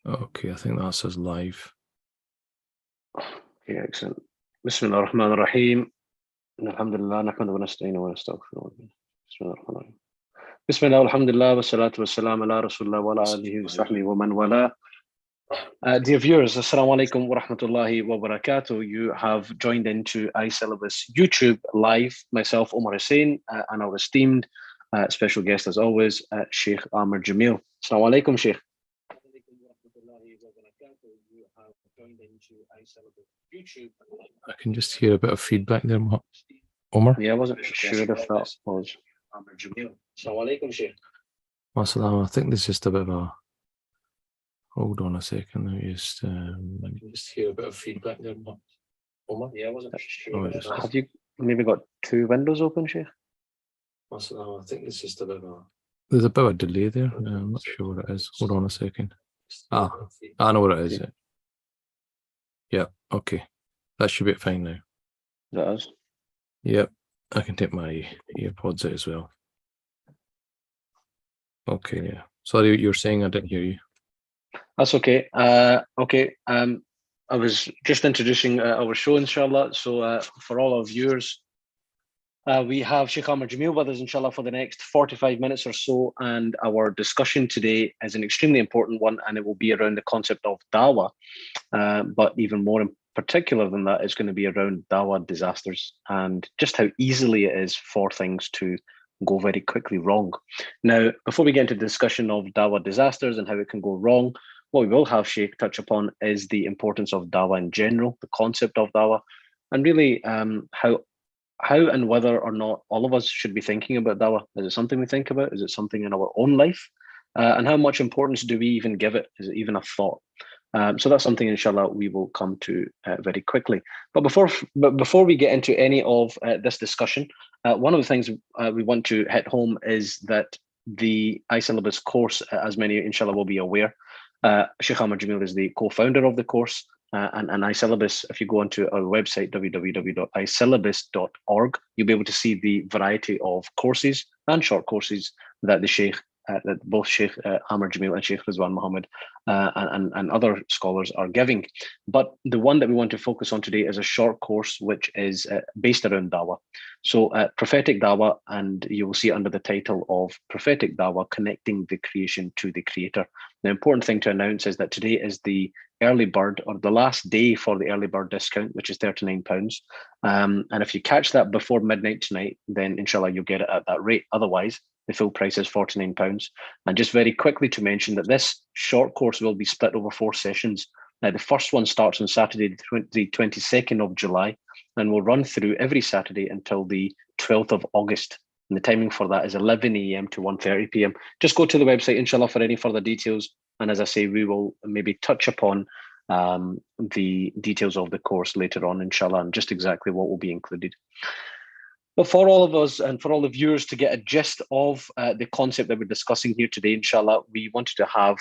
Okay, I think that says live. Okay, excellent. Bismillah ar-Rahman ar-Rahim. Alhamdulillah, nahmadu wa nasta'inu wa nastaghfiruh. Bismillah ar-Rahman ar-Rahim. Bismillah, alhamdulillah, wa salatu wa salam ala rasulullah wa ala alihi wa sahbihi wa man wala. Dear viewers, assalamu alaikum wa rahmatullahi wa barakatuh. You have joined into iSyllabus YouTube live, myself, Omar Hussain, and our esteemed special guest as always, Sheikh Amr Jamil. Assalamu alaikum, Sheikh. I can just hear a bit of feedback there, Omar. Yeah, I wasn't sure if that was Amr Jamil. Assalamu alaikum, Sheikh. I think there's just a bit of a. Hold on a second. I can just hear a bit of feedback there, Omar. Yeah, I wasn't sure. Have you maybe got two windows open, Sheikh? I think there's just a bit of a. There's a bit of a delay there. I'm not sure what it is. Hold on a second. I know what it is. Yeah, okay. That should be fine now. That is? Yep, I can take my earpods out as well. Okay, yeah. Sorry, you were saying I didn't hear you. That's okay. I was just introducing our show, inshallah. So for all our viewers, we have Sheikh Amr Jamil with us, inshallah, for the next 45 minutes or so. And our discussion today is an extremely important one, and it will be around the concept of Dawah. But even more in particular than that, it's going to be around Dawah disasters and just how easily it is for things to go very quickly wrong. Now, before we get into the discussion of Dawah disasters and how it can go wrong, what we will have Sheikh touch upon is the importance of Dawah in general, the concept of Dawah, and really how and whether or not all of us should be thinking about Dawah. Is it something we think about? Is it something in our own life? And how much importance do we even give it? Is it even a thought? So that's something, inshallah, we will come to very quickly. But before we get into any of this discussion, one of the things we want to hit home is that the iSyllabus course, as many, inshallah, will be aware, Sheikh Amr Jamil is the co-founder of the course, and iSyllabus, if you go onto our website, www.isyllabus.org, you'll be able to see the variety of courses and short courses that the Sheikh that both Sheikh Amr Jamil and Sheikh Rizwan Muhammad and other scholars are giving. But the one that we want to focus on today is a short course which is based around Dawah. So Prophetic Dawah, and you will see under the title of Prophetic Dawah, Connecting the Creation to the Creator. The important thing to announce is that today is the early bird, or the last day for the early bird discount, which is £39. And if you catch that before midnight tonight, then inshallah you'll get it at that rate. Otherwise, the full price is £49. And just very quickly to mention that this short course will be split over 4 sessions. Now, the first one starts on Saturday, the 22nd of July, and will run through every Saturday until the 12th of August. And the timing for that is 11 a.m. to 1:30 p.m. Just go to the website, inshallah, for any further details. And as I say, we will maybe touch upon the details of the course later on, inshallah, and just exactly what will be included. But for all of us and for all the viewers to get a gist of the concept that we're discussing here today, inshallah, we wanted to have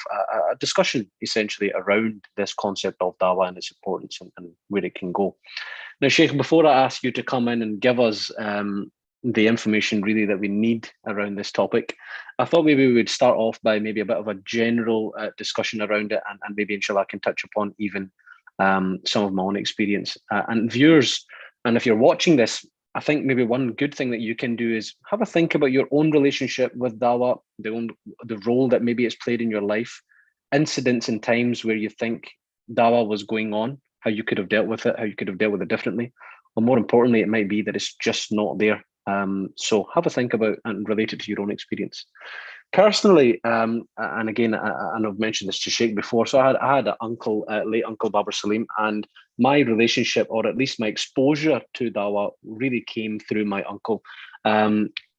a discussion essentially around this concept of Dawah and its importance and where it can go. Now, Sheikh, before I ask you to come in and give us the information really that we need around this topic, I thought maybe we would start off by maybe a bit of a general discussion around it, and maybe inshallah I can touch upon even some of my own experience. And viewers, and if you're watching this, I think maybe one good thing that you can do is have a think about your own relationship with Dawah, the role that maybe it's played in your life, incidents and times where you think Dawah was going on, how you could have dealt with it, how you could have dealt with it differently. Or more importantly, it might be that it's just not there. So have a think about and relate it to your own experience. Personally, and again, and I've mentioned this to Sheikh before, so I had an uncle, late Uncle Babar Salim, and my relationship, or at least my exposure to Dawah, really came through my uncle.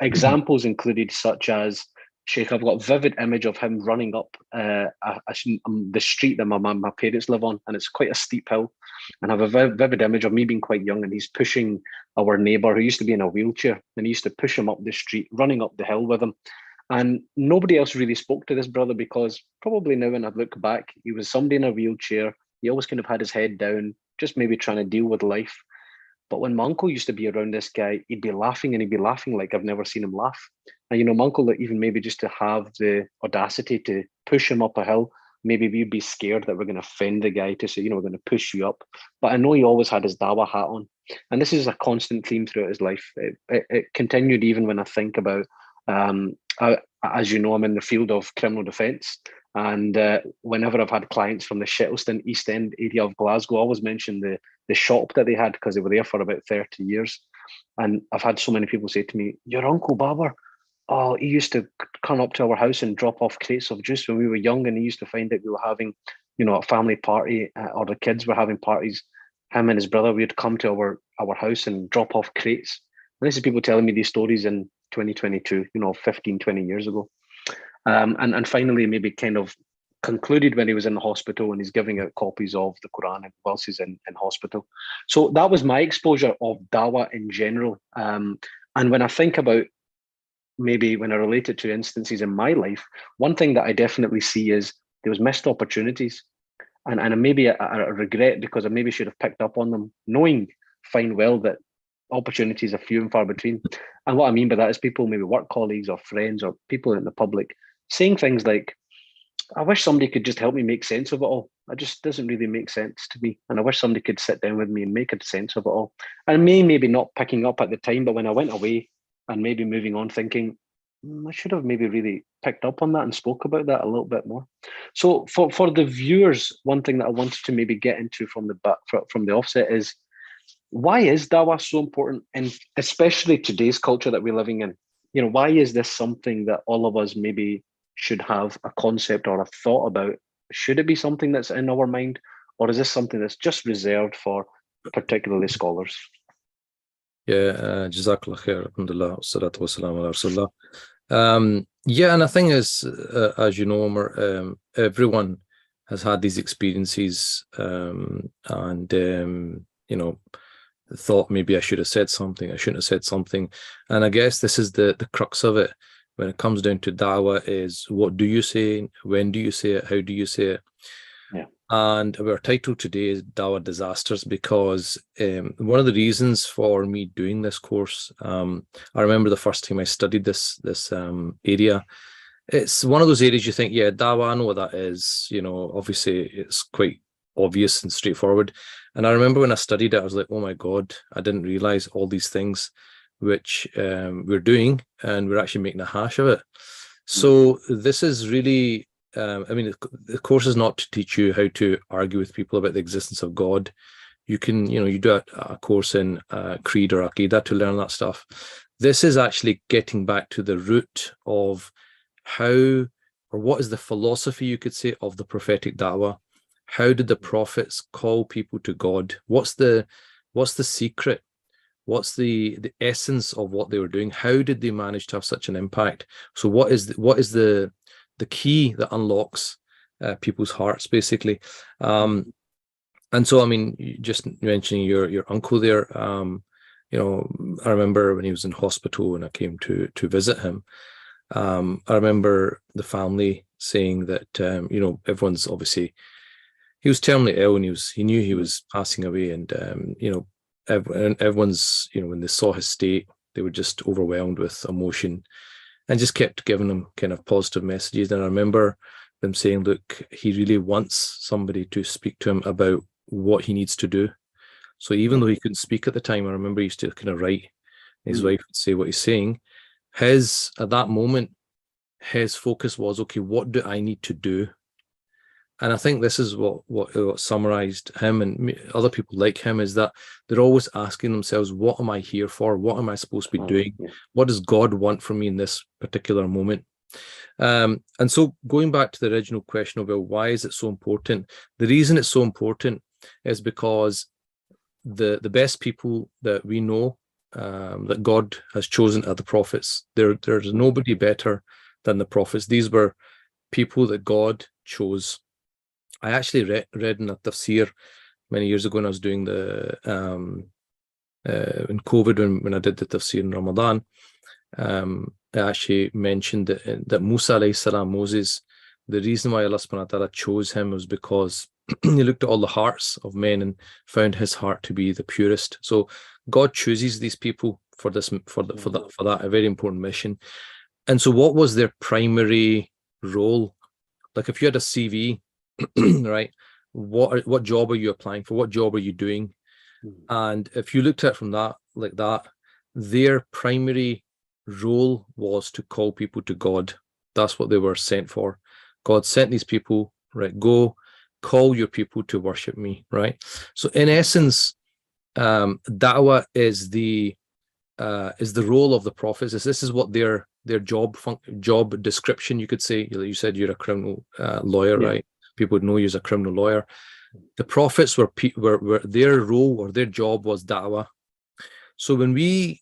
Examples included such as, Sheikh, I've got a vivid image of him running up the street that my parents live on, and it's quite a steep hill. And I have a vivid image of me being quite young, and he's pushing our neighbour who used to be in a wheelchair, and he used to push him up the street, running up the hill with him. And nobody else really spoke to this brother, because probably now when I look back, he was somebody in a wheelchair. He always kind of had his head down, just maybe trying to deal with life. But when my uncle used to be around this guy, he'd be laughing, and he'd be laughing like I've never seen him laugh. And, my uncle, even maybe just to have the audacity to push him up a hill maybe we'd be scared that we're going to offend the guy to say, we're going to push you up. But I know he always had his Dawah hat on. And this is a constant theme throughout his life. It continued even when I think about, as you know, I'm in the field of criminal defence. And whenever I've had clients from the Shettleston East End area of Glasgow, I always mention the shop that they had, because they were there for about 30 years. And I've had so many people say to me, your Uncle Babar, oh, he used to come up to our house and drop off crates of juice when we were young, and he used to find that we were having, a family party, or the kids were having parties. Him and his brother would come to our house and drop off crates. And this is people telling me these stories in 2022, 15, 20 years ago. And finally, maybe kind of concluded when he was in the hospital, and he's giving out copies of the Quran whilst he's in hospital. So that was my exposure of Dawah in general. And when I think about, maybe when I relate it to instances in my life, one thing that I definitely see is there was missed opportunities. And maybe I regret, because I maybe should have picked up on them, knowing fine well that opportunities are few and far between. And what I mean by that is people, maybe work colleagues or friends or people in the public, saying things like, I wish somebody could just help me make sense of it all. It just doesn't really make sense to me. And I wish somebody could sit down with me and make a sense of it all. And maybe not picking up at the time, but when I went away and maybe moving on, thinking, I should have maybe really picked up on that and spoke about that a little bit more. So for the viewers, one thing that I wanted to maybe get into from the offset is, why is Dawah so important, and especially today's culture that we're living in? Why is this something that all of us maybe should have a concept or a thought about? Should it be something that's in our mind, or is this something that's just reserved for particularly scholars? Yeah, Jazakallah khair, alhamdulillah, wassalatu wassalamu ala rasulullah. Yeah, and the thing is, as you know, Omar, everyone has had these experiences, and thought maybe I should have said something, I shouldn't have said something. And I guess this is the crux of it when it comes down to Dawah, is what do you say, when do you say it, how do you say it? Yeah. And our title today is Dawah Disasters, because one of the reasons for me doing this course, I remember the first time I studied this area. It's one of those areas you think, yeah, Dawah, I know what that is. Obviously it's quite obvious and straightforward. And I remember when I studied it, I was like, oh my God, I didn't realize all these things which we're doing, and we're actually making a hash of it. So this is really, the course is not to teach you how to argue with people about the existence of God. You can, you do a course in Creed or Aqidah to learn that stuff. This is actually getting back to the root of how, or what is the philosophy, you could say, of the prophetic Dawah. How did the prophets call people to God? What's the secret? What's the essence of what they were doing? How did they manage to have such an impact? So what is the key that unlocks people's hearts, basically? And so, just mentioning your uncle there, I remember when he was in hospital and I came to visit him. I remember the family saying that, everyone's obviously, he was terminally ill, and he knew he was passing away, and everyone's, when they saw his state, they were just overwhelmed with emotion, and just kept giving him kind of positive messages. And I remember them saying, look, he really wants somebody to speak to him about what he needs to do. So even though he couldn't speak at the time, I remember he used to kind of write. His wife would say what he's saying. At that moment, his focus was, okay, what do I need to do? And I think this is what summarized him and other people like him, is that they're always asking themselves, what am I here for? What am I supposed to be doing? What does God want from me in this particular moment? And so going back to the original question about why is it so important? The reason it's so important is because the best people that we know, that God has chosen, are the prophets. There's nobody better than the prophets. These were people that God chose. I actually read in a tafsir many years ago when I was doing in COVID, when I did the tafsir in Ramadan. I actually mentioned that Musa alayhi salam, Moses, the reason why Allah subhanahu wa ta'ala chose him was because he looked at all the hearts of men and found his heart to be the purest. So God chooses these people for that a very important mission. And so what was their primary role? Like if you had a CV right? What job are you applying for? What job are you doing? And if you looked at it from that, like that, their primary role was to call people to God. That's what they were sent for. God sent these people, right? Go call your people to worship me, right? So in essence, da'wah is the role of the prophets. This is what their job description, you could say. You said you're a criminal lawyer, Yeah. right? People would know you as a criminal lawyer. The prophets were their role or their job was da'wah. So when we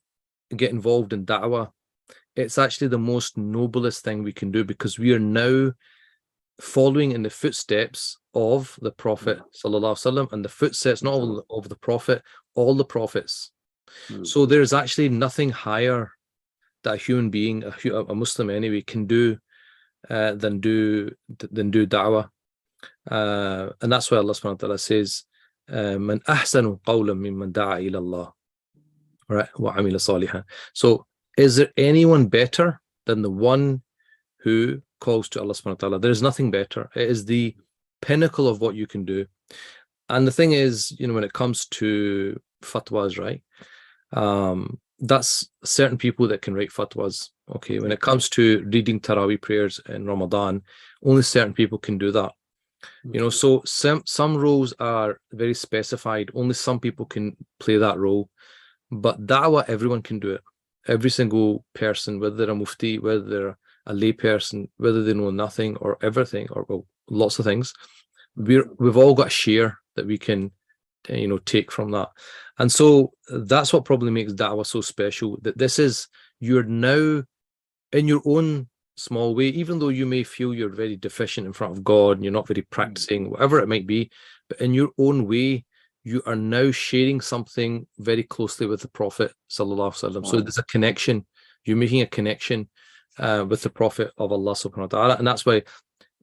get involved in da'wah, it's actually the most noblest thing we can do, because we are now following in the footsteps of the Prophet sallallahu alaihi wasallam, and the footsteps not only of the Prophet, all the prophets. So there's actually nothing higher that a human being, a Muslim anyway, can do than do da'wah. And that's why Allah subhanahu wa ta'ala says, Man ahsanu qawlan mimman da'a ila Allah, right, wa amila salihan. So is there anyone better than the one who calls to Allah subhanahu wa ta'ala? There is nothing better. It is the pinnacle of what you can do. And the thing is, when it comes to fatwas, right, that's certain people that can write fatwas. Okay, when it comes to reading Taraweeh prayers in Ramadan, only certain people can do that. So some roles are very specified. Only some people can play that role. But da'wah, everyone can do it. Every single person, whether they're a mufti, whether they're a lay person, whether they know nothing or everything, or well, lots of things, we've all got a share that we can take from that. And so that's what probably makes da'wah so special, that this is, you're now in your own small way, even though you may feel you're very deficient in front of God and you're not very practicing, whatever it might be, but in your own way, you are now sharing something very closely with the Prophet sallallahu alaihi wasallam. So there's a connection. You're making a connection with the Prophet of Allah subhanahu wa ta'ala. And that's why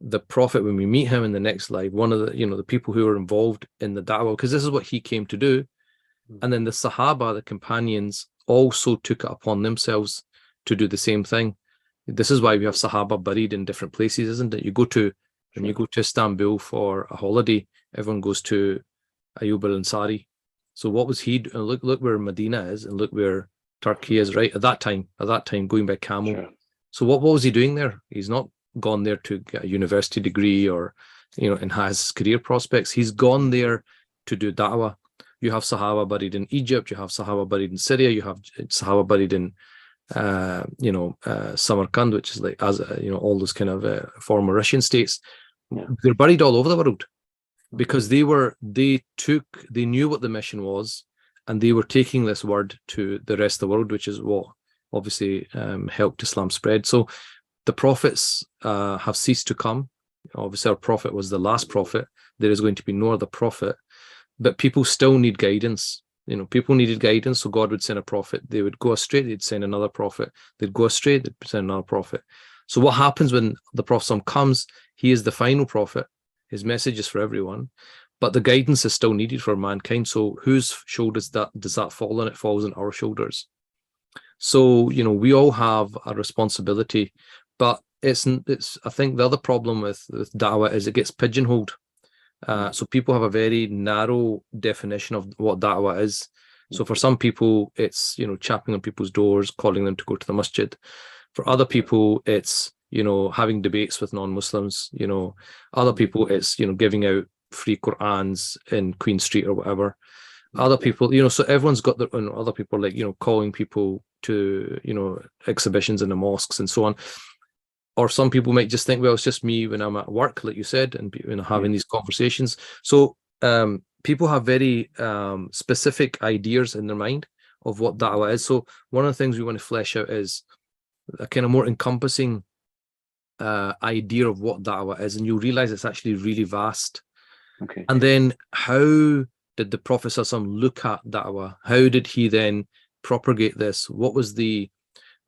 the Prophet, when we meet him in the next life, one of the the people who are involved in the da'wah, because this is what he came to do. And then the Sahaba, the companions, also took it upon themselves to do the same thing. This is why we have Sahaba buried in different places, isn't it? When you go to Istanbul for a holiday, everyone goes to Ayyub al-Ansari. So what was he doing? Look where Medina is, and look where Turkey is, right? At that time, going by camel. Sure. So what was he doing there? He's not gone there to get a university degree or, enhance his career prospects. He's gone there to do da'wah. You have Sahaba buried in Egypt. You have Sahaba buried in Syria. You have Sahaba buried in, Samarkand, which is like, all those kind of former Russian states. Yeah. They're buried all over the world, because they knew what the mission was, and they were taking this word to the rest of the world, which is what obviously helped Islam spread. So the prophets have ceased to come. Obviously, our prophet was the last prophet. There is going to be no other prophet, but people still need guidance. People needed guidance, so God would send a prophet. They would go astray, they'd send another prophet. They'd go astray, they'd send another prophet. So what happens when the Prophet comes? He is the final prophet. His message is for everyone, but the guidance is still needed for mankind. So whose shoulders does that fall on? It falls on our shoulders. So, we all have a responsibility, but it's I think the other problem with da'wah is it gets pigeonholed. So people have a very narrow definition of what da'wah is. So for some people, it's, chapping on people's doors, calling them to go to the masjid. For other people, it's, having debates with non-Muslims. Other people, it's, giving out free Qur'ans in Queen Street or whatever. Other people, so everyone's got their own. Other people, like, calling people to, exhibitions in the mosques and so on. Or some people might just think, well, it's just me when I'm at work, like you said, and having these conversations. So people have very specific ideas in their mind of what da'wah is. So one of the things we want to flesh out is a kind of more encompassing idea of what da'wah is, and you'll realize it's actually really vast. Okay. And then how did the Prophet look at da'wah? How did he then propagate this? What was the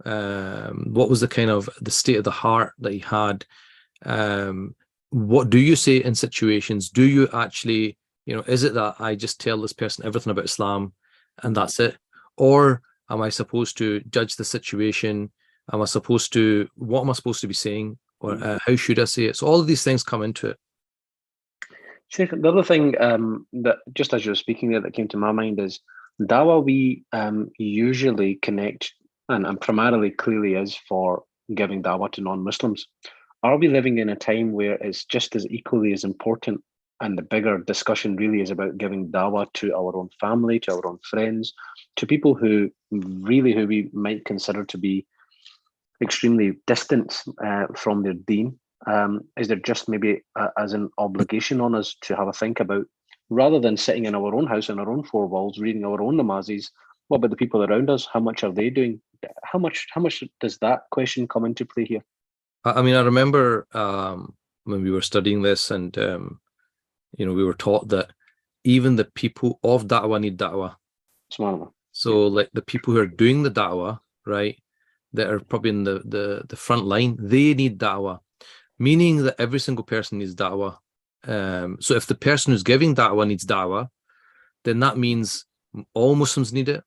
kind of the state of the heart that he had? What do you say in situations? Do you actually, is it that I just tell this person everything about Islam and that's it? Or am I supposed to judge the situation? What am I supposed to be saying? Or how should I say it? So all of these things come into it. Sheikh, the other thing that just as you were speaking there that came to my mind is Dawah we usually connect and primarily clearly is for giving Dawah to non-Muslims. Are we living in a time where it's just as equally as important and the bigger discussion really is about giving Dawah to our own family, to our own friends, to people who we might consider to be extremely distant from their deen? Is there just maybe as an obligation on us to have a think about, rather than sitting in our own house in our own four walls reading our own namazis, what about the people around us? How much are they doing? How much does that question come into play here? I mean, I remember when we were studying this, and we were taught that even the people of da'wah need da'wah. Subhanallah. So like the people who are doing the da'wah, right, that are probably in the front line, they need da'wah, meaning that every single person needs da'wah. So if the person who's giving da'wah needs da'wah, then that means all Muslims need it,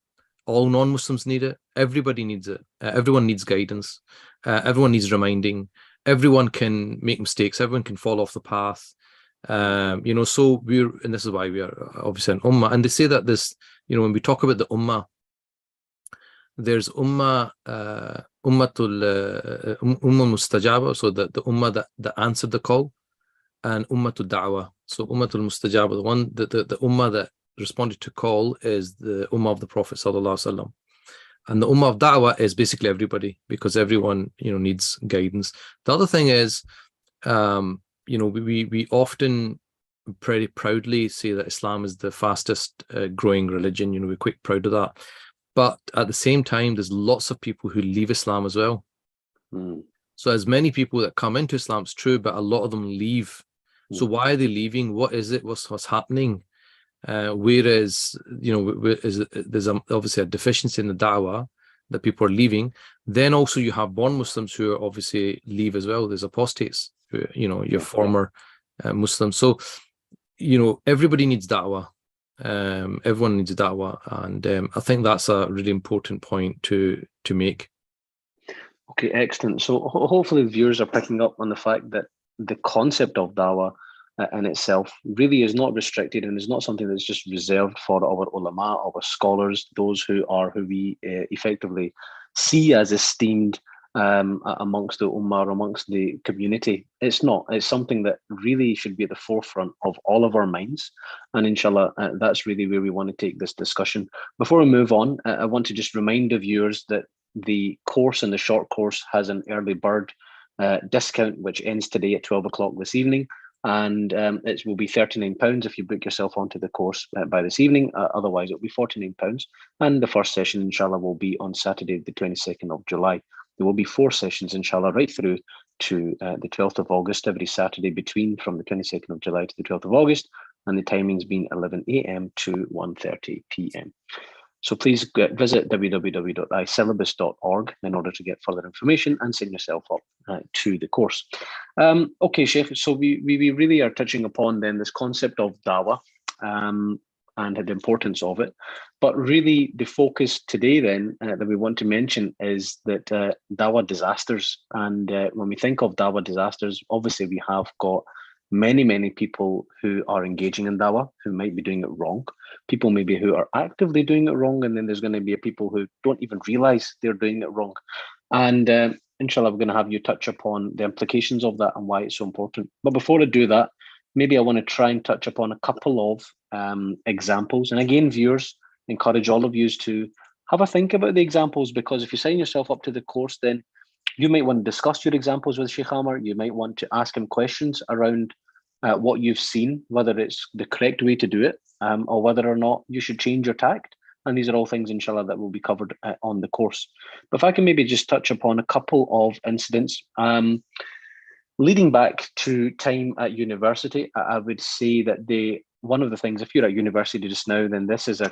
all non-Muslims need it, everybody needs it. Everyone needs guidance. Everyone needs reminding. Everyone can make mistakes. Everyone can fall off the path. So and this is why we are obviously an ummah. And they say that this, when we talk about the ummah, there's ummah, ummatul mustajaba, so the ummah that answered the call, and ummatul da'wah. So ummatul mustajaba, the ummah that responded to call is the ummah of the Prophet sallallahu alaihi wasallam. And the ummah of da'wah is basically everybody, because everyone, needs guidance. The other thing is, we often pretty proudly say that Islam is the fastest growing religion. We're quite proud of that. But at the same time, there's lots of people who leave Islam as well. So as many people that come into Islam, it's true, but a lot of them leave. So why are they leaving? What is it? What's happening? Whereas, there's obviously a deficiency in the da'wah that people are leaving. Then also you have non-Muslims who obviously leave as well. There's apostates, who, your former Muslims. So, everybody needs da'wah. Everyone needs da'wah. And I think that's a really important point to make. Okay, excellent. So hopefully viewers are picking up on the fact that the concept of dawah in itself really is not restricted and is not something that's just reserved for our ulama, our scholars, those who we effectively see as esteemed amongst the ummah, amongst the community. It's not. It's something that really should be at the forefront of all of our minds. And inshallah, that's really where we want to take this discussion. Before we move on, I want to just remind the viewers that the course and the short course has an early bird discount, which ends today at 12 o'clock this evening. And it will be £39 if you book yourself onto the course by this evening. Otherwise, it'll be £49. And the first session, inshallah, will be on Saturday, the 22nd of July. There will be 4 sessions, inshallah, right through to the 12th of August, every Saturday from the 22nd of July to the 12th of August. And the timings being 11 a.m. to 1:30 p.m. So please visit www.isyllabus.org in order to get further information and sign yourself up to the course. Okay, Sheikh, so we really are touching upon then this concept of dawah and the importance of it. But really the focus today then that we want to mention is that dawah disasters. And when we think of dawah disasters, obviously we have got many people who are engaging in dawah who might be doing it wrong, people maybe who are actively doing it wrong, and then there's going to be people who don't even realize they're doing it wrong. And inshallah, we're going to have you touch upon the implications of that and why it's so important. But before I do that, maybe I want to try and touch upon a couple of examples. And again, viewers, encourage all of you to have a think about the examples, because if you sign yourself up to the course, then you might want to discuss your examples with Sheikh Amar. You might want to ask him questions around what you've seen, whether it's the correct way to do it, or whether or not you should change your tact. And these are all things, inshallah, that will be covered on the course. But if I can maybe just touch upon a couple of incidents. Leading back to time at university, I would say that one of the things, if you're at university just now, then this is a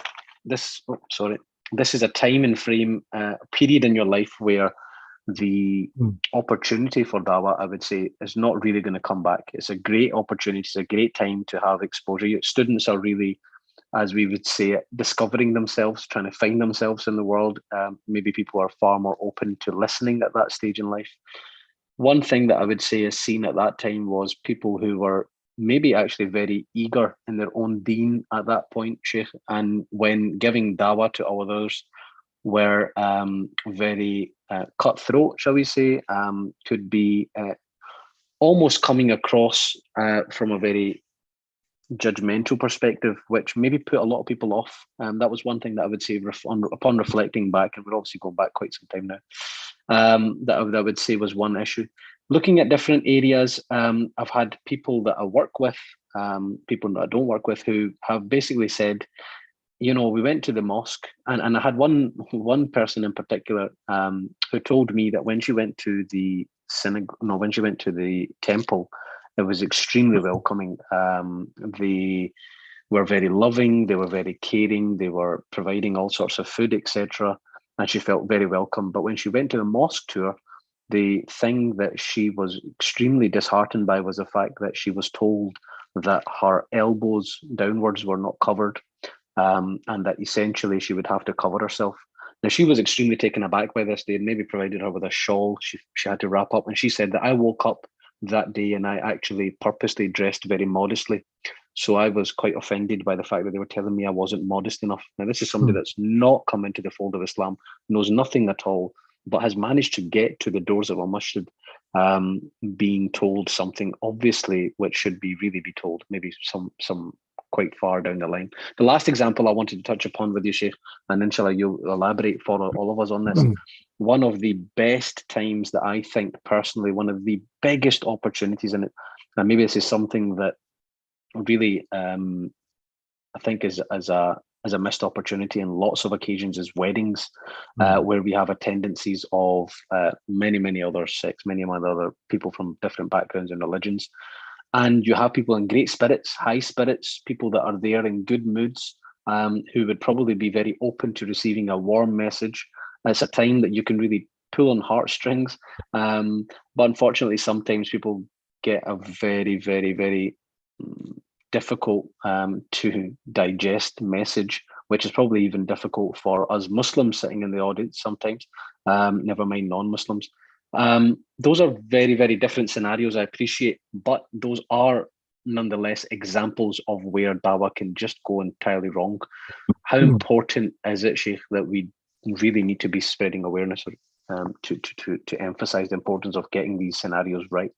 time and frame period in your life where the opportunity for dawah, I would say, is not really going to come back. It's a great opportunity. It's a great time to have exposure. Students are really, as we would say, discovering themselves, trying to find themselves in the world. Maybe people are far more open to listening at that stage in life. One thing that I would say is seen at that time was people who were maybe actually very eager in their own deen at that point, Sheikh, and when giving dawah to others, were very cutthroat, shall we say, could be almost coming across from a very judgmental perspective, which maybe put a lot of people off. That was one thing that I would say upon reflecting back, and we're obviously going back quite some time now, that I would say was one issue. Looking at different areas, I've had people that I work with, people that I don't work with, who have basically said, you know, we went to the mosque, and I had one person in particular who told me that when she went to the synagogue, no, when she went to the temple, it was extremely welcoming. They were very loving, they were very caring, they were providing all sorts of food, etc. And she felt very welcome. But when she went to the mosque tour, the thing that she was extremely disheartened by was the fact that she was told that her elbows downwards were not covered, and that essentially she would have to cover herself. Now, she was extremely taken aback by this. They had maybe provided her with a shawl she had to wrap up. And she said that I woke up that day and I actually purposely dressed very modestly. So I was quite offended by the fact that they were telling me I wasn't modest enough. Now, this is somebody that's not come into the fold of Islam, knows nothing at all, but has managed to get to the doors of a masjid, being told something obviously which should be really be told, maybe some quite far down the line. The last example I wanted to touch upon with you, Sheikh, and inshallah you'll elaborate for all of us on this. One of the best times that I think personally, one of the biggest opportunities in it, and maybe this is something that really I think is as a missed opportunity in lots of occasions, is weddings, where we have a tendencies of many other sects, many other people from different backgrounds and religions. And you have people in great spirits, high spirits, people that are there in good moods, who would probably be very open to receiving a warm message. It's a time that you can really pull on heartstrings. But unfortunately, sometimes people get a very difficult to digest message, which is probably even difficult for us Muslims sitting in the audience sometimes, never mind non-Muslims. Those are very different scenarios, I appreciate, but those are nonetheless examples of where dawah can just go entirely wrong. How important is it, Sheikh, that we really need to be spreading awareness to emphasize the importance of getting these scenarios right?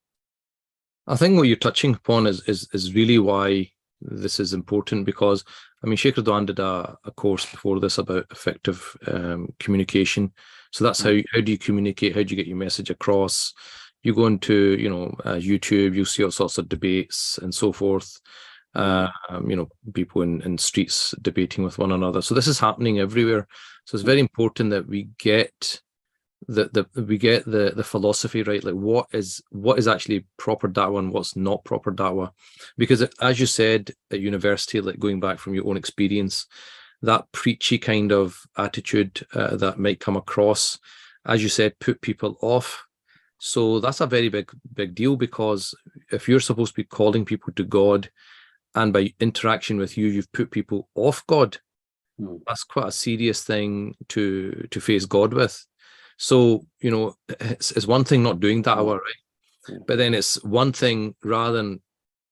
I think what you're touching upon is really why this is important, because I mean, Sheikh Ridwan did a course before this about effective communication. So that's how do you communicate? How do you get your message across? You go into YouTube, you see all sorts of debates and so forth. People in streets debating with one another. So this is happening everywhere. So it's very important that we get the philosophy right, like what is actually proper da'wah and what's not proper da'wah. Because as you said at university, like going back from your own experience, that preachy kind of attitude that might come across, as you said, put people off. So that's a very big deal, because if you're supposed to be calling people to God, and by interaction with you, you've put people off God, that's quite a serious thing to face God with. So, it's one thing not doing da'wah, right? But then it's one thing, rather than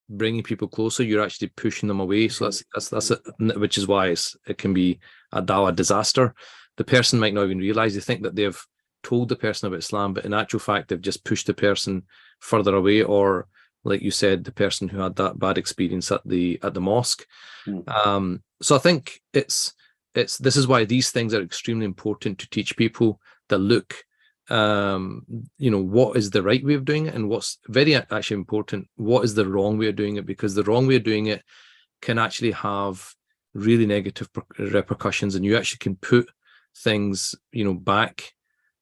bringing people closer, you're actually pushing them away. So that's it, which is why it can be a da'wah disaster. The person might not even realize, they think that they've told the person about Islam, but in actual fact, they've just pushed the person further away, or like you said, the person who had that bad experience at the mosque. So I think this is why these things are extremely important to teach people, that look, what is the right way of doing it, and what's very actually important, what is the wrong way of doing it, because the wrong way of doing it can actually have really negative repercussions, and you actually can put things, back,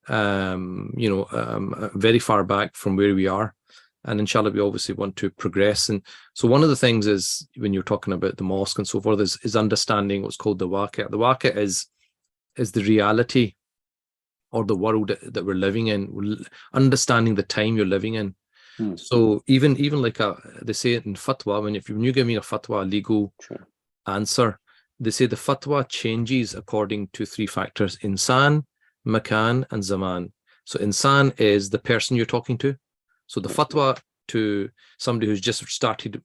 very far back from where we are. And inshallah, we obviously want to progress. And so one of the things is, when you're talking about the mosque and so forth, is understanding what's called the waqi'. The waqi' is the reality, or the world that we're living in, understanding the time you're living in. So even like they say it in fatwa, when you give me a fatwa, a legal answer, they say the fatwa changes according to three factors: insan, makan, and zaman. So insan is the person you're talking to. So the fatwa to somebody who's just started,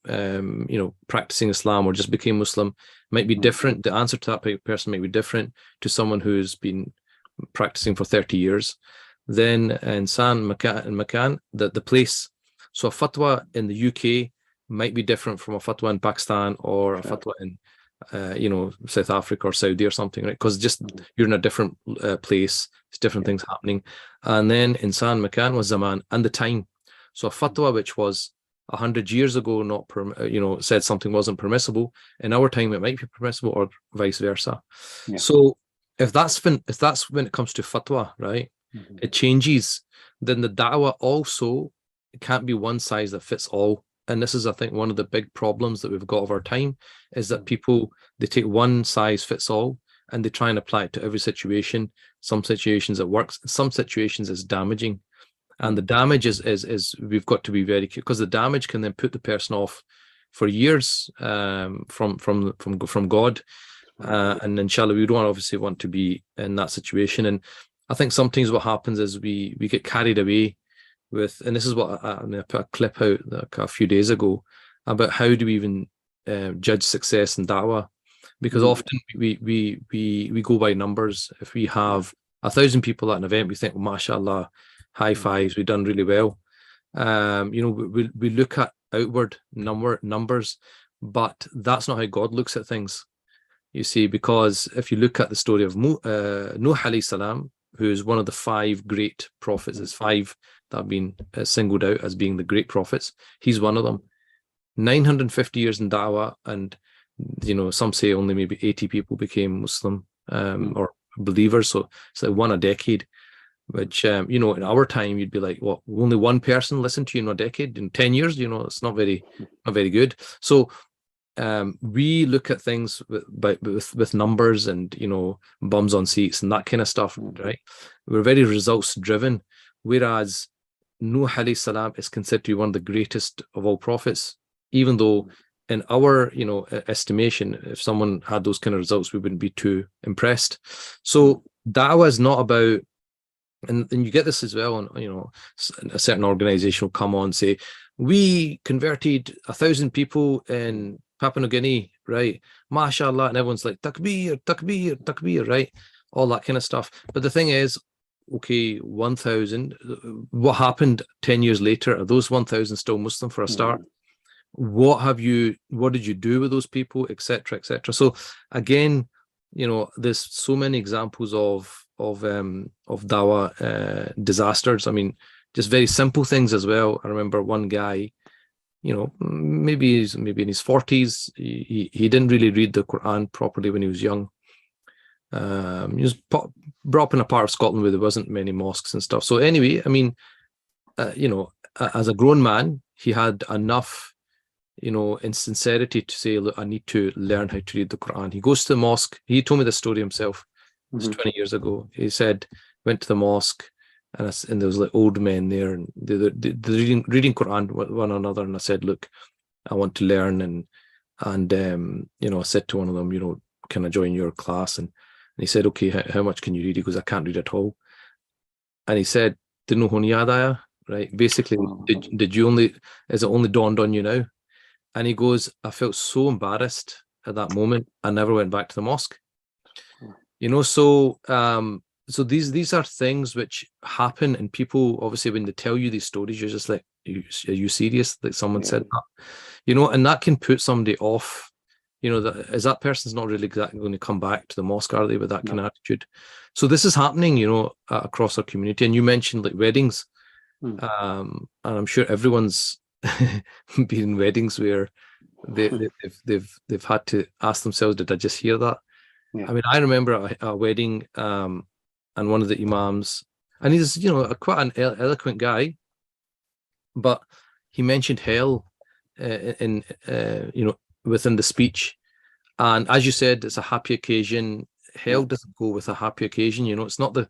practicing Islam or just became Muslim might be different. The answer to that person might be different to someone who's been practicing for 30 years. Then insan, makan, the place. So a fatwa in the UK might be different from a fatwa in Pakistan or a fatwa in South Africa or Saudi or something, right? Because just you're in a different place, it's different things happening. And then insan, makan was zaman, and the time. So a fatwa which was 100 years ago said something wasn't permissible, in our time it might be permissible, or vice versa. So if that's when it comes to fatwa, right, it changes. Then the da'wah also, it can't be one size that fits all. And this is, I think, one of the big problems that we've got of our time, is that people, they take one size fits all and they try and apply it to every situation. Some situations it works, some situations it's damaging. And the damage is we've got to be very careful, because the damage can then put the person off for years from God. And inshallah, we don't obviously want to be in that situation. And I think sometimes what happens is we get carried away with, and this is what I put a clip out a few days ago about how do we even judge success in da'wah, because often we go by numbers. If we have 1,000 people at an event, we think, well, mashallah, high fives, we've done really well. We look at outward numbers, but that's not how God looks at things, you see, because if you look at the story of Nuh alayhi salam, who's one of the 5 great prophets, there's 5 that have been singled out as being the great prophets. He's one of them. 950 years in da'wah, and some say only maybe 80 people became Muslim or believers, so it's like 1 a decade. Which in our time you'd be like, what, only 1 person listened to you in a decade, in 10 years, it's not very good. So we look at things with numbers and bums on seats and that kind of stuff, right? We're very results driven, whereas Nuh alayhi salam is considered to be one of the greatest of all prophets, even though in our estimation, if someone had those kind of results, we wouldn't be too impressed. So da'wah is not about, and you get this as well, and a certain organization will come on and say, we converted 1,000 people in Papua New Guinea, right? MashaAllah, and everyone's like, takbir, takbir, takbir, right? All that kind of stuff. But the thing is, okay, 1,000, what happened 10 years later? Are those 1,000 still Muslim for a start? What did you do with those people, etc., etc.? So again, there's so many examples of dawah disasters. I mean, just very simple things as well. I remember one guy, maybe in his 40s, he didn't really read the Quran properly when he was young. He was brought up in a part of Scotland where there wasn't many mosques and stuff. So anyway, I mean, as a grown man, he had enough in sincerity to say, look, I need to learn how to read the Quran. He goes to the mosque. He told me the story himself. It was 20 years ago. He said, went to the mosque, and there was like old men there, and they're reading Quran with one another. And I said, look, I want to learn. And I said to one of them, can I join your class? And he said, okay, how much can you read? He goes, I can't read at all. And he said, right? Basically, is it only dawned on you now? And he goes, I felt so embarrassed at that moment. I never went back to the mosque. So these are things which happen, and people, obviously, when they tell you these stories, you're just like, are you serious? Like someone said that, and that can put somebody off. That person's not really exactly going to come back to the mosque, are they, with that kind of attitude? So this is happening, across our community. And you mentioned like weddings, and I'm sure everyone's been in weddings where they've had to ask themselves, did I just hear that? I mean, I remember a wedding, and one of the imams, and he's quite an eloquent guy, but he mentioned hell in within the speech. And as you said, it's a happy occasion. Hell doesn't go with a happy occasion. It's not the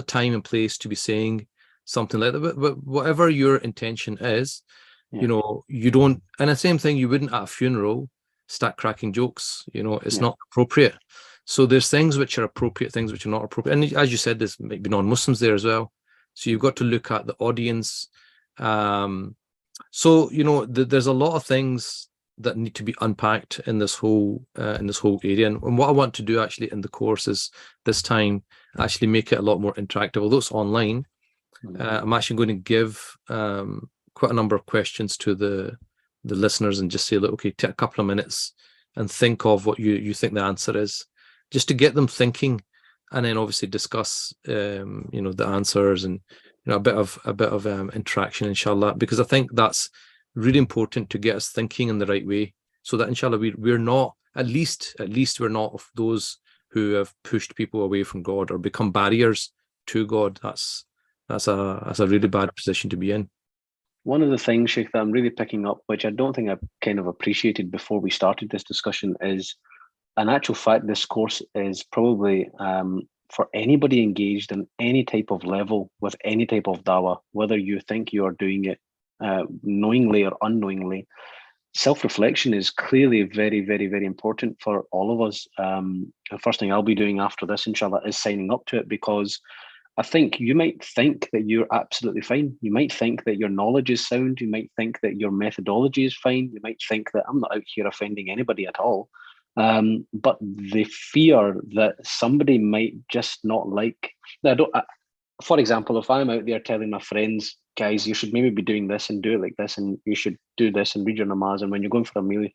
time and place to be saying something like that. But whatever your intention is, you don't. And the same thing, you wouldn't at a funeral start cracking jokes. It's not appropriate. So there's things which are appropriate, things which are not appropriate. And as you said, there's maybe non-Muslims there as well. So you've got to look at the audience. So, there's a lot of things that need to be unpacked in this whole area. And what I want to do actually in the course is this time actually make it a lot more interactive. Although it's online, I'm actually going to give quite a number of questions to the listeners and just say, look, okay, take a couple of minutes and think of what you think the answer is, just to get them thinking, and then obviously discuss the answers and a bit of interaction, inshallah, because I think that's really important to get us thinking in the right way, so that inshallah we're not, at least we're not of those who have pushed people away from God or become barriers to God. That's a really bad position to be in. One of the things, Sheikh, that I'm really picking up, which I don't think I kind of appreciated before we started this discussion, is in actual fact, this course is probably for anybody engaged in any type of level with any type of dawah, whether you think you are doing it knowingly or unknowingly. Self-reflection is clearly very, very, very important for all of us. The first thing I'll be doing after this, inshallah, is signing up to it, because I think you might think that you're absolutely fine. You might think that your knowledge is sound. You might think that your methodology is fine. You might think that I'm not out here offending anybody at all. But the fear that somebody might just not like, for example, if I'm out there telling my friends, guys, you should maybe be doing this and do it like this, and you should do this and read your namaz, and when you're going for a meal,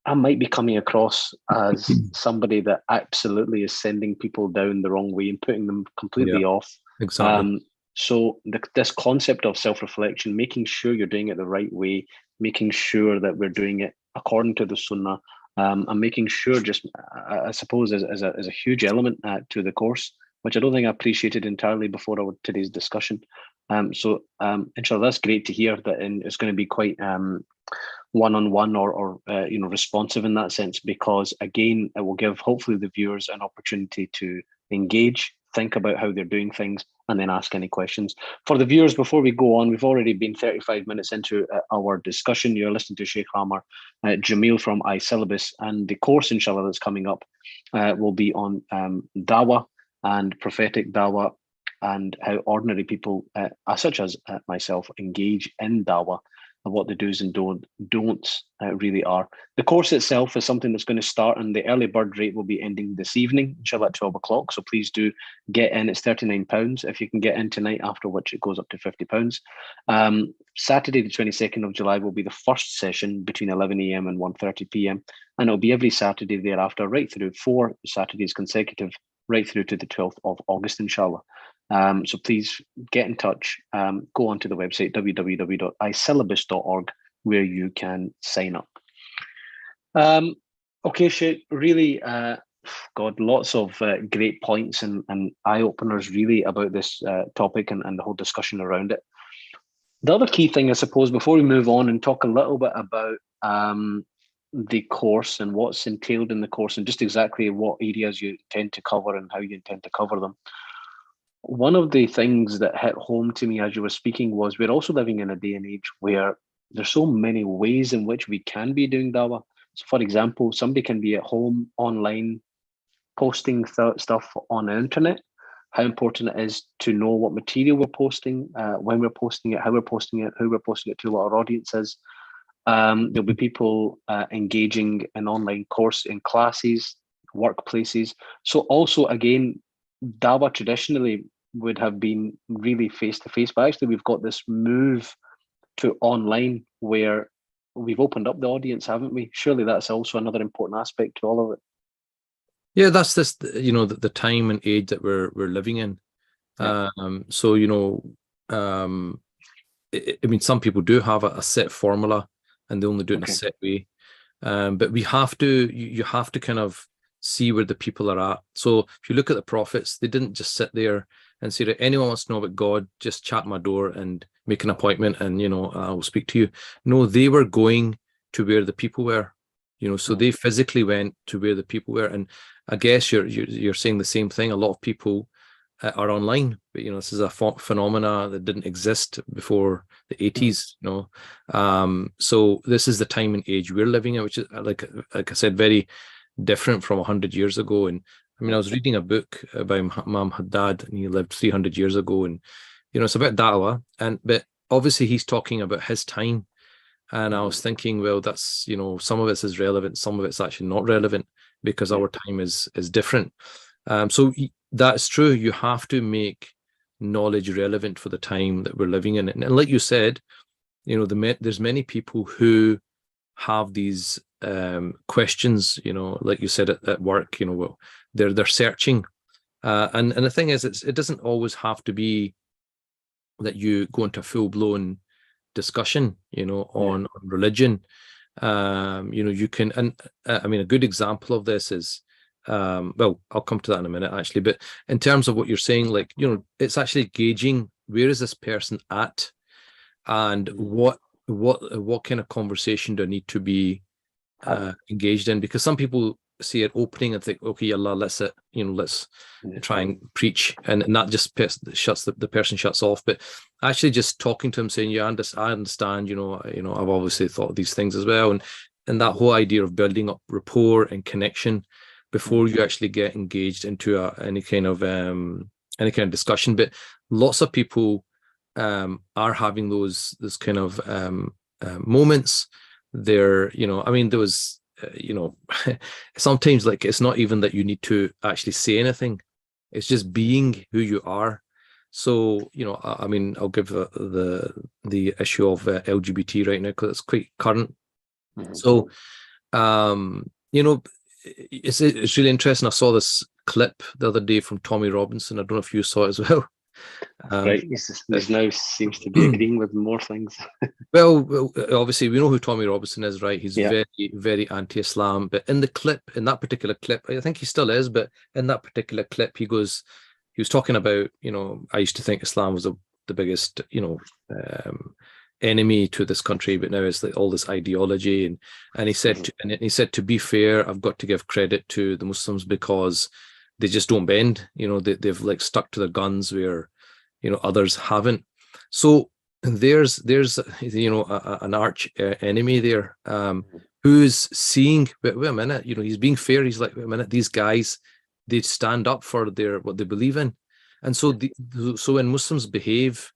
I might be coming across as somebody that absolutely is sending people down the wrong way and putting them completely off. Exactly. So this concept of self-reflection, making sure you're doing it the right way, making sure that we're doing it according to the sunnah, and making sure, just I suppose, as a huge element to the course, which I don't think I appreciated entirely before today's discussion. So inshallah, that's great to hear that it's going to be quite one-on-one or responsive in that sense, because again, it will give hopefully the viewers an opportunity to engage, think about how they're doing things, and then ask any questions. For the viewers, before we go on, we've already been 35 minutes into our discussion. You're listening to Sheikh Amar Jamil from iSyllabus, and the course, inshallah, that's coming up will be on Dawah and Prophetic Dawah, and how ordinary people, such as myself, engage in Dawah, and what the do's and don'ts really are. The course itself is something that's going to start, and the early bird rate will be ending this evening, inshallah, at 12 o'clock. So please do get in. It's £39 if you can get in tonight, after which it goes up to £50. Saturday, the 22nd of July, will be the first session between 11 a.m. and 1:30 p.m. And it'll be every Saturday thereafter, right through 4 Saturdays consecutive, right through to the 12th of August, inshallah. So please get in touch. Go onto the website www.isyllabus.org, where you can sign up. Okay, Sheikh, really, God, lots of great points and eye-openers really about this topic and the whole discussion around it. The other key thing, I suppose, before we move on and talk a little bit about the course and what's entailed in the course and just exactly what areas you intend to cover and how you intend to cover them. One of the things that hit home to me as you were speaking was we're also living in a day and age where there's so many ways in which we can be doing dawah. So for example, somebody can be at home online posting stuff on the internet. How important it is to know what material we're posting, when we're posting it, how we're posting it, who we're posting it to, what our audience is. There'll be people engaging in online course in classes, workplaces. So also, again, dawah traditionally would have been really face-to-face, but actually we've got this move to online where we've opened up the audience, haven't we? Surely that's also another important aspect to all of it. Yeah, that's this, the time and age that we're living in. Yeah. So, I mean, some people do have a set formula and they only do it in a set way. But you have to kind of see where the people are at. So if you look at the prophets, they didn't just sit there and say that anyone wants to know about God, just chat my door and make an appointment and, I will speak to you. No, they were going to where the people were, so they physically went to where the people were. And I guess you're saying the same thing. A lot of people are online, but this is a phenomena that didn't exist before the 80s. So this is the time and age we're living in, which is like I said, very different from 100 years ago. And I mean, I was reading a book by Imam Haddad, and he lived 300 years ago, and it's about da'wah, but obviously he's talking about his time. And I was thinking, well, that's, some of it is relevant, some of it's actually not relevant because our time is different. So that's true. You have to make knowledge relevant for the time that we're living in. And like you said, there's many people who have these questions, like you said at work, well, they're searching. And the thing is, it doesn't always have to be that you go into a full-blown discussion, on religion. You can, and I mean, a good example of this is, well, I'll come to that in a minute, actually. But in terms of what you're saying, like, it's actually gauging where is this person at, and what kind of conversation do I need to be engaged in? Because some people see it opening and think, okay, Allah, let's try and preach, and that just the person shuts off. But actually just talking to him, saying, yeah, I understand, I've obviously thought of these things as well, and that whole idea of building up rapport and connection before you actually get engaged into any kind of discussion. But lots of people are having those kind of moments. There was sometimes, like, it's not even that you need to actually say anything, it's just being who you are. So I mean, I'll give the issue of LGBT right now because it's quite current. So it's really interesting. I saw this clip the other day from Tommy Robinson. I don't know if you saw it as well. Right, this now seems to be agreeing with more things. Well, obviously we know who Tommy Robinson is, right? He's very, very anti-Islam. But in that particular clip, I think he still is, but in that particular clip, he was talking about, I used to think Islam was the biggest, enemy to this country, but now it's like all this ideology, and he said, to be fair, I've got to give credit to the Muslims because they just don't bend. They've like stuck to their guns where others haven't. So there's an arch enemy there, who's seeing, wait a minute, he's being fair. He's like, wait a minute, these guys, they stand up for what they believe in. And so so when Muslims behave,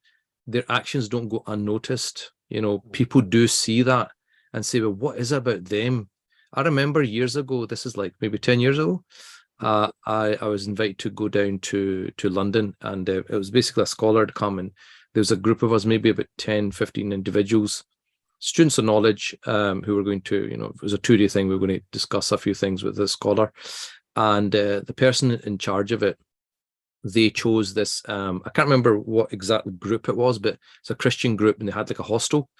their actions don't go unnoticed. People do see that and say, well, what is it about them? I remember years ago, this is like maybe 10 years ago, I was invited to go down to London, and it was basically a scholar to come, and there was a group of us, maybe about 10, 15 individuals, students of knowledge, who were going to, it was a 2-day thing. We were going to discuss a few things with this scholar, and the person in charge of it, they chose this, I can't remember what exact group it was, but it's a Christian group, and they had like a hostel,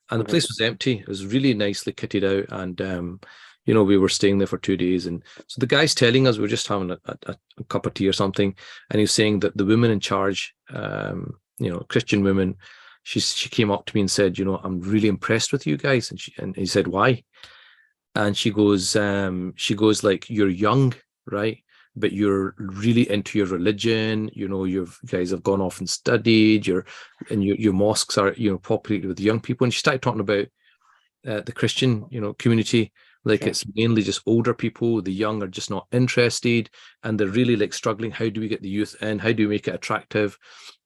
and the place was empty. It was really nicely kitted out, and we were staying there for 2 days. And so the guy's telling us, we were just having a cup of tea or something, and he was saying that the woman in charge, Christian woman, she came up to me and said, I'm really impressed with you guys. And he said, why? And she goes, like, you're young, right? But you're really into your religion. You guys have gone off and studied. Your mosques are, populated with young people. And she started talking about the Christian, community. Like, it's mainly just older people. The young are just not interested, and they're really like struggling. How do we get the youth in? How do we make it attractive?